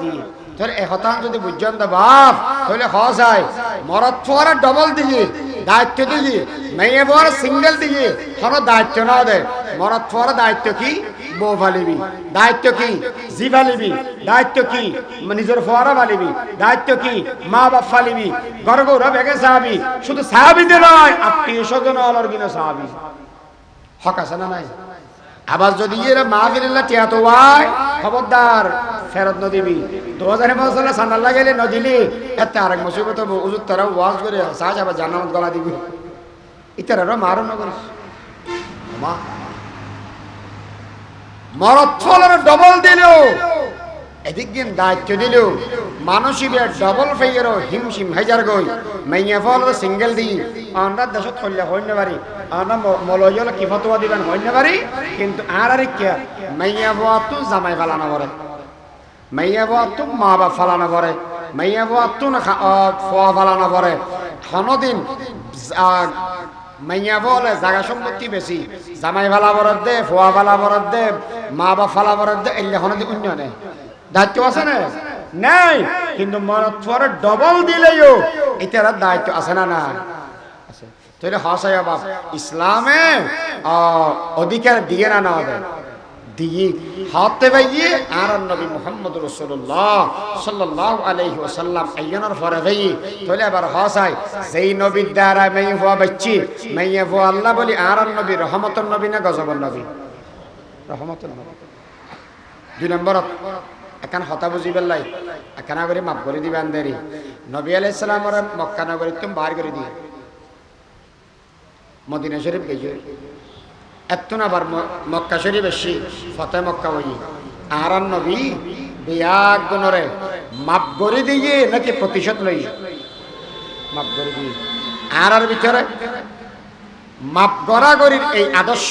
দিয়ে তোর এহতান যদি বুঝছেন দা বাপ তাহলে হসাই মরদ ফোয়ারা ডবল দিয়ে দায়িত্ব দিয়ে মেয়ে ফোয়ারা সিঙ্গেল দিয়ে কোনো দায়িত্ব না দে মরদ ফোয়ারা দায়িত্ব কি বউ ফালিবি দায়িত্ব কি জি ফালিবি দায়িত্ব কি নিজের ফোয়ারা ফালিবি দায়িত্ব কি মা বাপ ফালিবি গরগৌরা বেগে সাহাবি শুধু সাহাবিতে নয় আত্মীয় স্বজন অলর কিনা সাহাবি হক আছে না নাই আবার যদি এরা মাহফিল্লা টিয়া তো ওয়াই খবরদার ফেরত নদিবি 2000 বছর সান্দাল লাগাইলে নদিলি এত আরেক মুসিবত উজুর তারা ওয়াজ করে সাজ আবার জান্নাত গলা দিবি ইতারা মারো না করিস মা মরদ ফলর ডবল দিলো এদিক দিন দায়িত্ব দিল মানুষিবে ডবল ফেয়ারও হিমশিম হাজার গই মাইয়া ফলর সিঙ্গেল দি আমরা দেশত কল্যা হইন পারি আমরা মলয়ল কি ফতোয়া দিবেন হইন পারি কিন্তু আর কে মাইয়া ফোয়া তো জামাই ফালানো করে মাইয়া ফোয়া তো মা বাপ ফালানো করে মাইয়া ফোয়া তো ফোয়া ফালানো করে কোনদিন মাইয়া বলে জায়গা সম্পত্তি বেশি জামাই ফালা বরদ দে ফোয়া ফালা বরদ দে মা বাপ ফালা বরদ দে এলে কোনদিন অন্য নেই দায়িত্ব আছে না নাই কিন্তু মরদ ফরে ডবল দিলেও এটার দায়িত্ব আছে না না আছে তাহলে হসাই বাপ ইসলামে অধিকার দিয়ে না হবে দিয়ে হাতে ভাইয়ে আর নবী মুহাম্মদ রাসূলুল্লাহ সাল্লাল্লাহু আলাইহি ওয়াসাল্লাম আইয়ানোর ফরে ভাই তাহলে আবার হসাই সেই নবীর দ্বারা মাই হওয়া বাচ্চি মাই হওয়া আল্লাহ বলি আর নবী রহমতুন নবী না গজবুন নবী রহমতুন নবী দুই নম্বর এখন হতা বুঝিবেন লাই এখন করে মাফ করে দিবেন দেরি নবী আলাইহিস সালামের মক্কা নগরী তুমি বার করে দিয়ে মদিনা শরীফ গেছে এত না আবার মক্কা শরীফ বেশি ফতে মক্কা হই আর নবী বিয়াগ গুণরে মাফ করে দিয়ে নাকি প্রতিশোধ লই মাফ করে দিয়ে আর ভিতরে মাফ গড়াগড়ির এই আদর্শ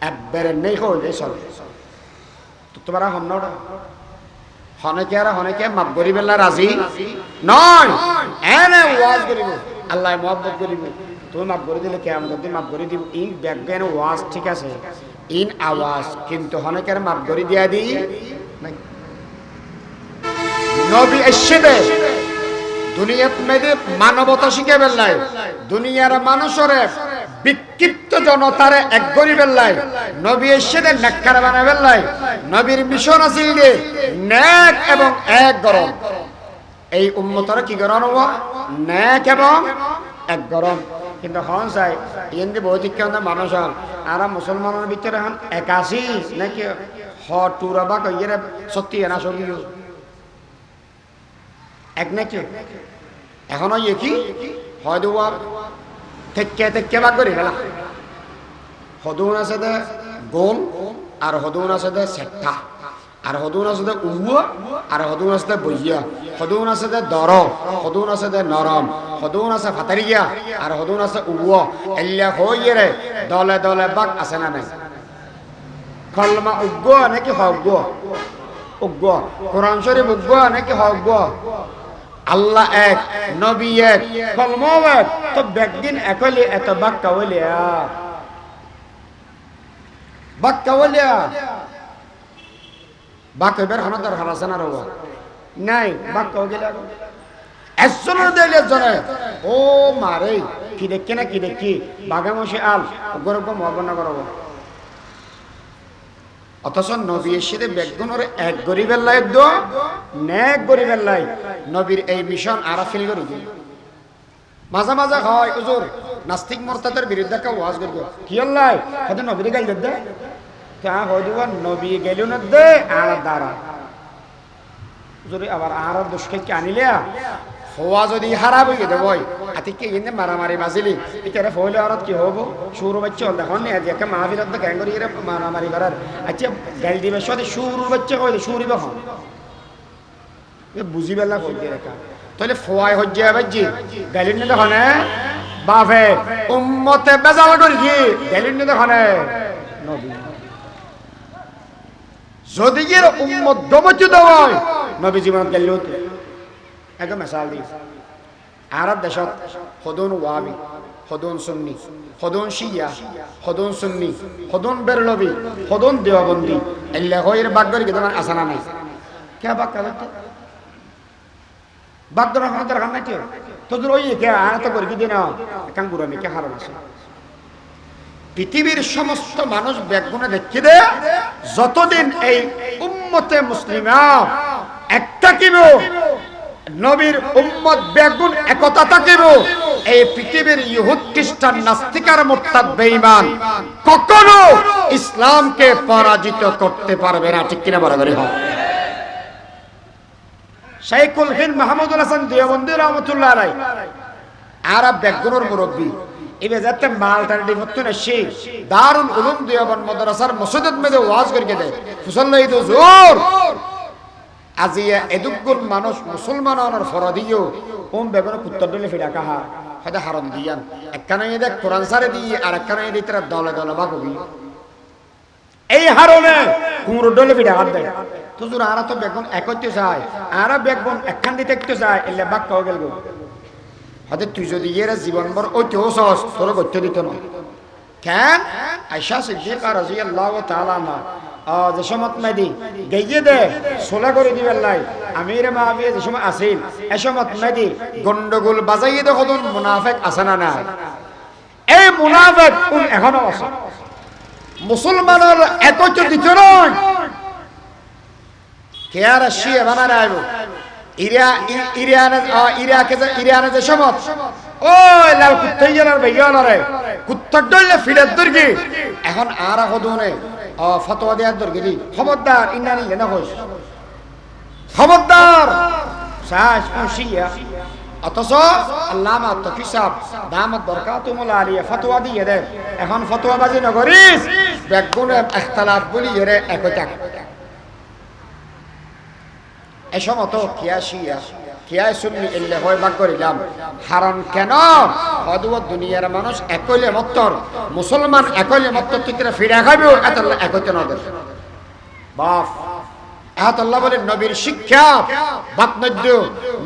একবারে নেই হইলে চলে তোমরা হন না হনেকে মাফ করিবেলা রাজি নয় এনে ওয়াজ করিব আল্লাহ মহব্বত করিব তুমি মাফ করে দিলে কেমন যদি মাফ করে দিব ইন ব্যাকগ্রাউন্ড ওয়াজ ঠিক আছে ইন আওয়াজ কিন্তু হনেকের মাফ করে দিয়া দিই নবী এসে দে দুনিয়াত মেয়েদে মানবতা শিখে বেল্লাই দুনিয়ার মানুষরে বিক্ষিপ্ত জনতারে এক গরি বেল্লাই নবী এসে দে নেককার বানায় বেল্লাই নবীর মিশন আছিল যে নেক এবং এক গরম এই উম্মতরে কি গরম হব নেক এবং এক গরম কিন্তু হন চাই এমনি বৈদিক মানুষ হন আর মুসলমানের ভিতরে হন 81 নাকি টুরা বা কইরে সত্যি না সঙ্গী এক নাকি এখনো কি হয়তো থেকে ভাগ করি ফেলা হদুন আছে দে গোল আর হদুন আছে দে সেঠা আর হদুন আছে দে উয়া আর হদুন আছে দে বইয়া হদুন আছে দে দর হদুন আছে দে নরম হদুন আছে ফাতারিয়া আর হদুন আছে উয়া এল্লা হইরে দলে দলে বাক আছে না নাই কলমা উগ্গ নাকি হগ্গ উগ্গ কোরআন শরীফ উগ্গ নাকি হগ্গ আল্লাহ এক নবী এক কলমা এক তো একদিন একলে এত বাক্কা হইলিয়া বাক্য বের হন দরকার আছে না রব নাই বাক্য গেলে একজনের দিলে জনে ও মারে কি দেখি না কি দেখি বাঘামশি আল গরব মহবন করব অথচ নবী এসে বেগুনের এক গরিবের লাই নেক গরিবের লাই নবীর এই মিশন আরা ফিল করে দিল মাঝে মাঝে হয় হুজুর নাস্তিক মুরতাদের বিরুদ্ধে কা ওয়াজ করব কি আল্লাহ হয়তো নবীর গাইল দে তা হয়তো নবী গেল না দে আর দ্বারা হুজুর আবার আর দুষ্কে কি আনিলে ফোয়া যদি হারাব হয়ে দেব আতিকে ইনে মারামারি বাজিলি এটারে ফইলে আর কি হবো শুরু বাচ্চা দেখুন নি আজ একটা মাহফিলত তো গ্যাং করি মারামারি করার আচ্ছা গাল দিবে সাথে শুরু বাচ্চা কইলে শুরু বা হন এ বুঝি বেলা কই দে রেখা তাহলে ফোয়াই হজ্জা বাজি গালিন না দেখনে বাফে উম্মতে বেজাল করি কি গালিন না দেখনে নবী যদি এর উম্মত দমচুদ হয় নবী জীবন গালিল একটা মিসাল দিই আরব দেশত হদুন ওয়াবি হদুন সুন্নি হদুন শিয়া হদুন সুন্নি হদুন বেরলবি হদুন দেওবন্দি এল্লা হইর বাগদরি কেদমান আসানা নাই কে বাগ কালতে বাগদর হাত রাখান না কে তোদের ওই কে আর তো করি দিনা কাম গুরামি কে হারান আছে পৃথিবীর সমস্ত মানুষ ব্যাগগুনে দেখি দে যতদিন এই উম্মতে মুসলিমা একটা কিব নবীর উম্মত বেগুন একতা থাকিব এই পৃথিবীর ইহুদ খ্রিস্টান নাস্তিক আর মুরতাদ বেঈমান কখনো ইসলামকে পরাজিত করতে পারবে না ঠিক কিনা বরাবরই হয় শাইখুল হিন্দ মাহমুদুল হাসান দেওবন্দি রহমাতুল্লাহ আলাইহি আরব বেগুনের মুরব্বী ইবে যাতে মালটার ডিফতনে সে দারুল উলুম দেওবন্দ মাদ্রাসার মসজিদ মধ্যে ওয়াজ করিয়ে দেয় ফুসল্লাহি হুজুর আজিয়া এদুগুল মানুষ মুসলমানের ফরদিও বেগুন কুত্তর দলে ফিরা কাহা হয়তো হারন দিয়ান একখানে দেখ কোরআন সারে দিয়ে আর একখানে দিয়ে তারা দলে দলে বাকবি এই হারনে কুমড়ো দলে ফিরা হাত দেয় তুজুর আর তো বেগুন একত্র যায় আর বেগুন একখান দিতে একটু যায় এলে বাক কাও গেল হয়তো তুই যদি এর জীবনভর ঐতিহ সহজ তোর গত্য দিত না কেন আয়েশা সিদ্দিকা রাদিয়াল্লাহু তাআলা আনহা যে সমত মেদি গইয়ে দে সোলা করে দিবেন লাই আমির মাহবিয়া যে সময় আসিল এ সমত মেদি গন্ডগোল বাজাইয়ে দে কতন মুনাফিক আছে না না এই মুনাফিক কোন এখনো আছে মুসলমানের একত্র দিত নয় কে আর শিয়া বানা রাইব ইরানে যে সমত ওই লাল কুত্তাইয়ার বেগানারে কুত্তার দলে ফিরে দরকি এখন আর হদুনে ফতোয়া দেওয়ার দরকার কি খবরদার ইন্নানি না কইস খবরদার সাজ শিয়া অথচ আল্লামা তকি সাহেব দামাত বরকাতুল আলিয়া ফতোয়া দিয়ে দেয় এখন ফতোয়াবাজি না করিস বেগুনে ইখতিলাফ বলি এরে একতা এসমত কিয়া শিয়া কিয়া সুন্নি এল্লে হয় ভাগ করিলাম হারাম কেন অদুয়া দুনিয়ার মানুষ একলে মত্তর মুসলমান একলে মত্তর তিতরা ফিরে খাবে এত একতে নদের বাপ এত আল্লাহ বলে নবীর শিক্ষা বাতনদ্য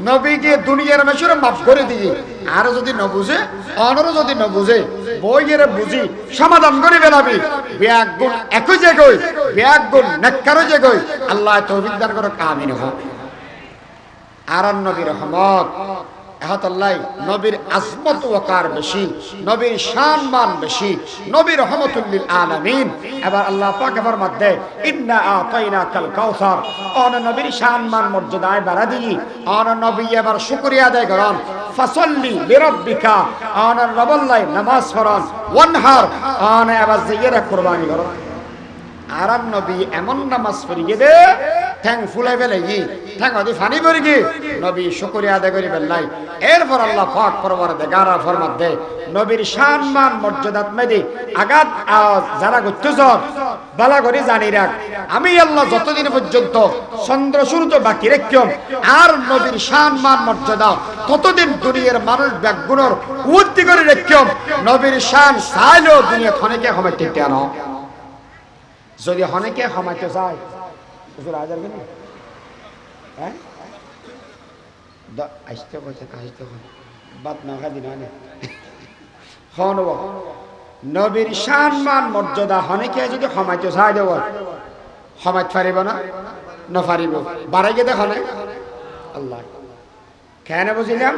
নবীকে দুনিয়ার মানুষের মাফ করে দিয়ে আর যদি ন বুঝে অনরও যদি ন বুঝে বইয়ের বুঝি সমাধান করে বেলাবি ব্যাগ গুণ একই জায়গায় ব্যাগ গুণ নেককারও জায়গায় আল্লাহ তৌফিক দান করুক আমিন হোক আর নবীর রহমত এহতাল্লাহ নবীর আজমত ওয়াকার বেশি, নবীর শানমান বেশি, নবীর রহমতুল লিল আলামিন। এবার আল্লাহ পাক ফরমাতে ইন্না আতাইনাকাল কাউসার, অন নবীর শানমান মর্যাদায় বাড়া দিই। অন নবী এবার শুকরিয়া আদায় করেন, ফাসাল্লি লিরাব্বিকা, অন রবল্লাই নামাজ পড়ন, ওয়ানহার অন এবার জিয়ারা কুরবানি করন। আর নবী এমন নামাজ পড়িয়ে দে ঠ্যাং ফুলাই বেলে গি ঠ্যাং অদি ফানি করি গি নবী শুকরিয়া আদায় করি বেল্লাই। এরপর আল্লাহ পাক পরওয়ারদিগার ফরমাত দে নবীর সম্মান মর্যাদাত মেদি আগাত যারা করতেছ বালা করে জানি রাখ, আমি আল্লাহ যতদিন পর্যন্ত চন্দ্র সূর্য বাকি রাখিম আর নবীর সম্মান মর্যাদা ততদিন দুনিয়ার মানুষ ব্যাগুণর উন্নতি করে রাখিম। নবীর শান চাইলেও দুনিয়া ক্ষণিকে সময় টিকতে আনো, যদি অনেকে ক্ষমাইতে চায় হাজার কেন হ্যাঁ আসতে বলছে আসতে বাদ না খাদি না নবীর সম্মান মর্যাদা অনেকে যদি ক্ষমাইতে চায় দেব ক্ষমাইতে পারিব না নপারিব বাড়াই গে দেখ আল্লাহ কেন বুঝিলাম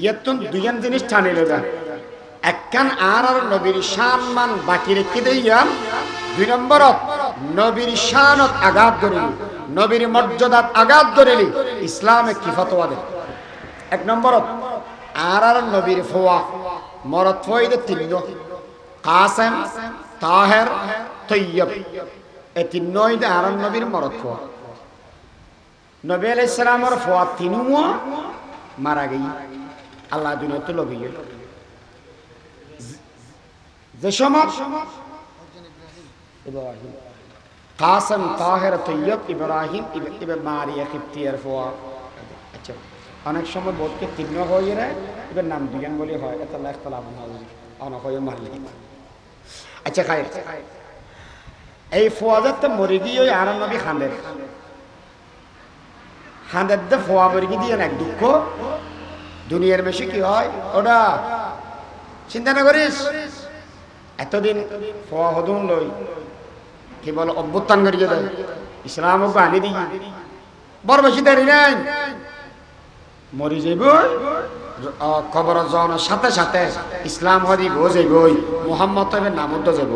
ইয়তুন দুইজন জিনিস টানিল একখান আর নবীর সম্মান বাকি রেখে দিয়াম, দুই নম্বরত নবীর শানত আঘাত ধরিলি, নবীর মর্যাদাত আঘাত ধরিলি ইসলামে কি ফতোয়া দে। এক নম্বরত আর নবীর ফোয়া মরত ফয়দে তিন কাসেম তাহের তৈয়ব, এই তিন নয়দে আর নবীর মরত ফোয়া। নবী আলাইহিস সালামের ফোয়া তিনও মারা গই, আল্লাহ দুনিয়াতে লবি যে সময় ইব্রাহিম কাসেম তাহের তৈয়ব ইব্রাহিম মারিয়া কিপ্তিয়ার ফোয়া। আচ্ছা অনেক সময় বোধকে তীর্ণ হয়ে যায় এবার নাম দুজন বলে হয় এত লাভ না অনেক হয়ে মারলে। আচ্ছা খাই এই ফোয়াদের তো মরে গিয়ে ওই আর নবী খান্দের খান্দের দে ফোয়া মরে গিয়ে দিয়ে এক দুঃখ দুনিয়ার বেশি কি হয় ওটা চিন্তা না করিস। এতদিন ফোয়া হদুন লই কি বল অভ্যুত্থান করিয়ে দেয় ইসলামকে আনি দিই বড় বেশি দেরি নাই মরি যাইব খবর যাওয়ার সাথে সাথে ইসলাম হদি গো যাইব মুহাম্মদ নাম তো যাব।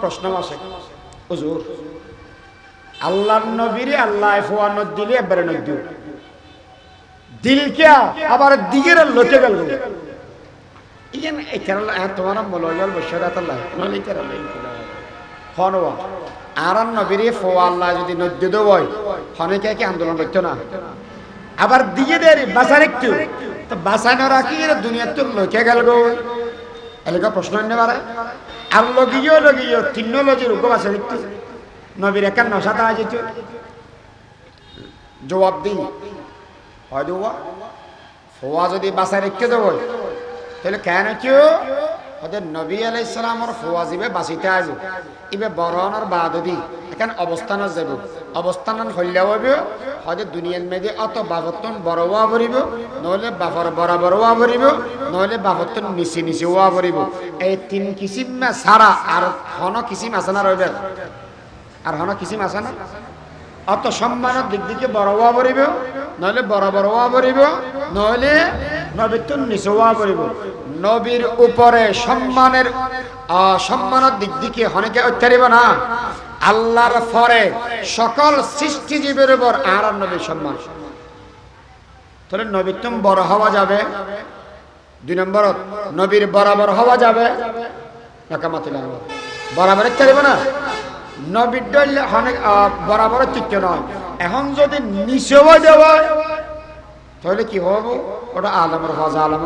প্রশ্ন আছে হুজুর আল্লাহর নবীরে আল্লাহ ফোয়া নদ দিলে একবারে নদ দিও দিল কে আবার দিগের লোকে গেল ইগেন এই কেরালা তোমার মলয়াল বসরাত আল্লাহ নলি কেরালা হনওয়া আর নবীরে ফোয়া আল্লাহ যদি নদ দেও হয় হনেকে কি আন্দোলন করতে না আবার দিগে দেরি বাঁচার একটু তো বাঁচানো রাখি দুনিয়ার তো লোকে গেল গো এলাকা প্রশ্ন নিতে পারে আর লগিও তিন লজির উগ্র বাঁচা দেখতে নবীর একার নশাতা যেত জবাব দিই হয়তো ফোয়া যদি বাঁচায় রেখে দেব তাহলে কেন কেউ ওদের নবী আলাইহিস সালামের ফোয়া যাবে বাঁচিতে আসবে এবার বরণের বাদ দি এখানে অবস্থান যাব অবস্থান হইলে হবে হয়তো দুনিয়ার মেয়েদের অত বাবতন বড় হওয়া ভরিব নহলে বাপর বরাবর হওয়া ভরিব নহলে বাবতন নিচে নিচে হওয়া ভরিব। এই তিন কিসিম ছাড়া আর হন কিসিম আছে না রইবে আর হন কিসিম আছে না অত সম্মানের দিক দিকে বড় হওয়া ভরিব নহলে বরাবর হওয়া ভরিব নহলে নবীর নিচে হওয়া ভরিব। নবীর উপরে সম্মানের সম্মানের দিক দিকে অনেকে অত্যারিব না আল্লাহর পরে সকল সৃষ্টিজীবের উপর আর নবীর সম্মান তাহলে নবীর তুমি বড় হওয়া যাবে। দুই নম্বর নবীর বরাবর হওয়া যাবে বরাবর অত্যারিব না নবীর ডলে অনেক বরাবর ঠিক নয়। এখন যদি নিচে দেওয়া তাহলে কি হবো ওটা আলমের হজা আলম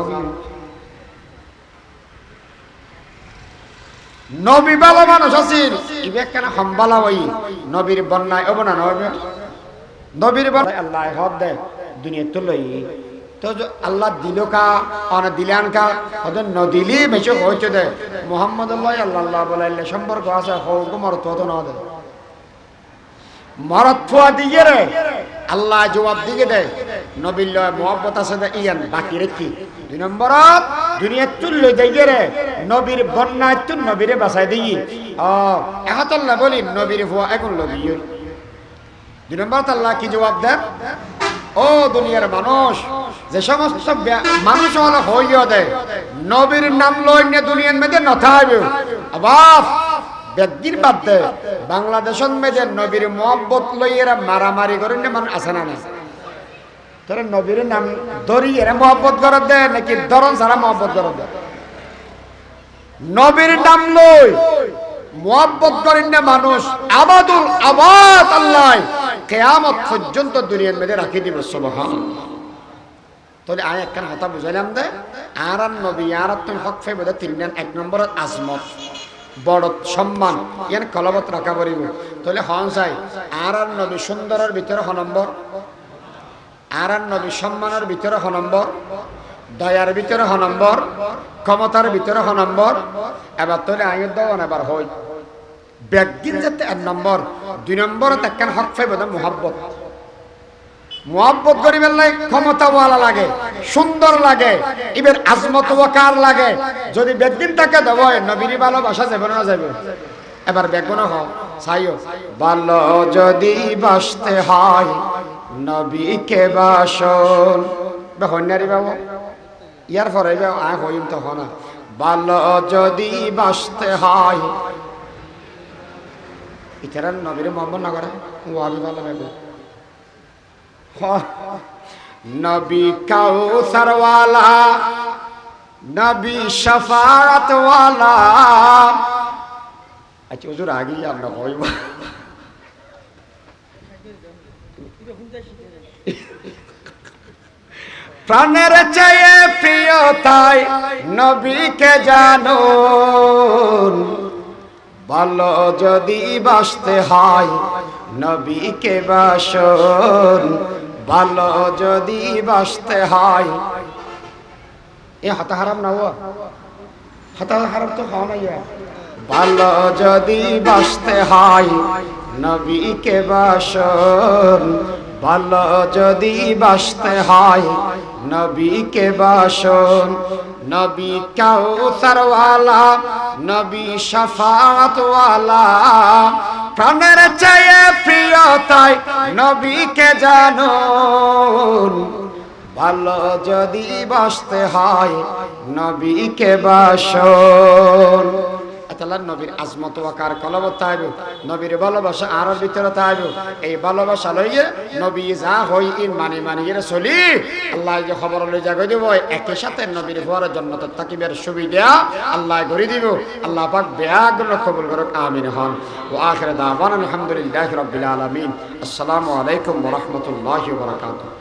নবী ভালো মানুষ আছেন ইবে কেন সম্বালা হই নবীর বন্যায় হব না নবীর বন্যায় আল্লাহ হদ দেয় দুনিয়া তো লই তো আল্লাহ দিল কা অন দিলান কা ওদের নদিলি বেশি হইতে দেয় মোহাম্মদ আল্লাহ বলাইলে সম্পর্ক আছে হোক মরত তো না দেয় মরত ফুয়া দিয়ে রে আল্লাহ জবাব দিয়ে দেয় নবীর মোহাম্মত আছে ইয়ান বাকি রেখি। দুই নম্বর দুনিয়া তুল্য দিয়ে রে নবীর বন্যায় তুল নবীরে বাঁচাই দিই একাতল্লা বলি নবীর ফুয়া এখন লবি দুই নম্বর আল্লাহ কি জবাব দেন, ও দুনিয়ার মানুষ, যে সমস্ত মানুষ হলো হইয়া দেয় নবীর নাম লইনে দুনিয়ার মেয়েদে নথাইবে আবার ব্যক্তির বাদ দেয় বাংলাদেশের মেয়েদের নবীর মোহাব্বত লইয়েরা মারামারি করেন মানুষ আছে না? তোরা নবীর নাম ধরি এরা মোহাব্বত করে দেয় নাকি ধরন ছাড়া মোহাব্বত করে দেয়? নবীর নাম লই মোহাব্বত করেন না মানুষ, আবাদুল আবাদ আল্লাহ কিয়ামত পর্যন্ত দুনিয়ার মধ্যে রাখি দিব। সুবহানাল্লাহ। তাহলে আয় একখান কথা বুঝাইলাম দে, আর নবী আর তুমি হক ফে বোধ তিন নেন। এক নম্বর আজমত, বড় সম্মান, ইয়ান কলবত রাখা পড়িব। তাহলে হন চাই আর নবী সুন্দরের ভিতরে হ নম্বর, আর নবী সম্মানের ভিতরে হ নম্বর, দয়ার ভিতরে হ নম্বর, ক্ষমতার ভিতরে হ নম্বর। এবার তোলে আয়ুর দেওয়ান এবার হই ব্যক্তির যাতে এক নম্বর। দুই নম্বর একখান হক ফাই বোধ মোহাব্বত, মোহাব্বত করিবেন লাই ক্ষমতাওয়ালা লাগে, সুন্দর লাগে, এবার আজমত ওয়াকার লাগে। যদি ব্যক্তির তাকে দেব নবীর ভালোবাসা যাবে না যাবে? এবার বেগুন হ চাইও ভালো যদি বাসতে হয় নবীকে বাসন হন্যারি বাবু ইয়ার পরে আয় হইম তখন ভালো যদি বাসতে হয় ইতারা নবীর মোহাম্মদ না করে ওয়াবি ভালো বেগু নবী কাউসারওয়ালা, নবী শাফাআতওয়ালা। আচ্ছা হুজুর আগে আমরা হইব প্রাণের চেয়ে প্রিয় তাই নবীকে জানুন, ভালো যদি বাসতে হয় নবীকে বাসন, ভালো যদি বাসতে হয়। এ হাতা হারাম না ও হাতা হারাম তো খাওয়া নাই। ভালো যদি বাসতে হয় নবীকে বাসন, ভালো যদি বাসতে হয় নবীকে বাসন। নবী কাউসারওয়ালা, নবী শাফাআতওয়ালা, প্রাণের চেয়ে প্রিয় তাই নবীকে জানুন, ভালো যদি বাসতে হয় নবীকে বাসন। নবীর আজমত ওয়াকার কলবত তাইব, নবীর ভালোবাসা আর ভিতরে তাইব। এই ভালোবাসা লইয়ে নবী যা হই ইন মানি মানি এর চলি আল্লাহ যে খবর লই জাগই দেব একই সাথে নবীর ঘর জান্নাত তাকিবের সুবিধা আল্লাহ করে দিব। আল্লাহ পাক বেয়াগুলো কবুল করুক, আমিন হন। ওয়া আখির দাওয়ানা আলহামদুলিল্লাহি রাব্বিল আলামিন। আসসালামু আলাইকুম ওয়া রাহমাতুল্লাহি ওয়া বারাকাতুহু।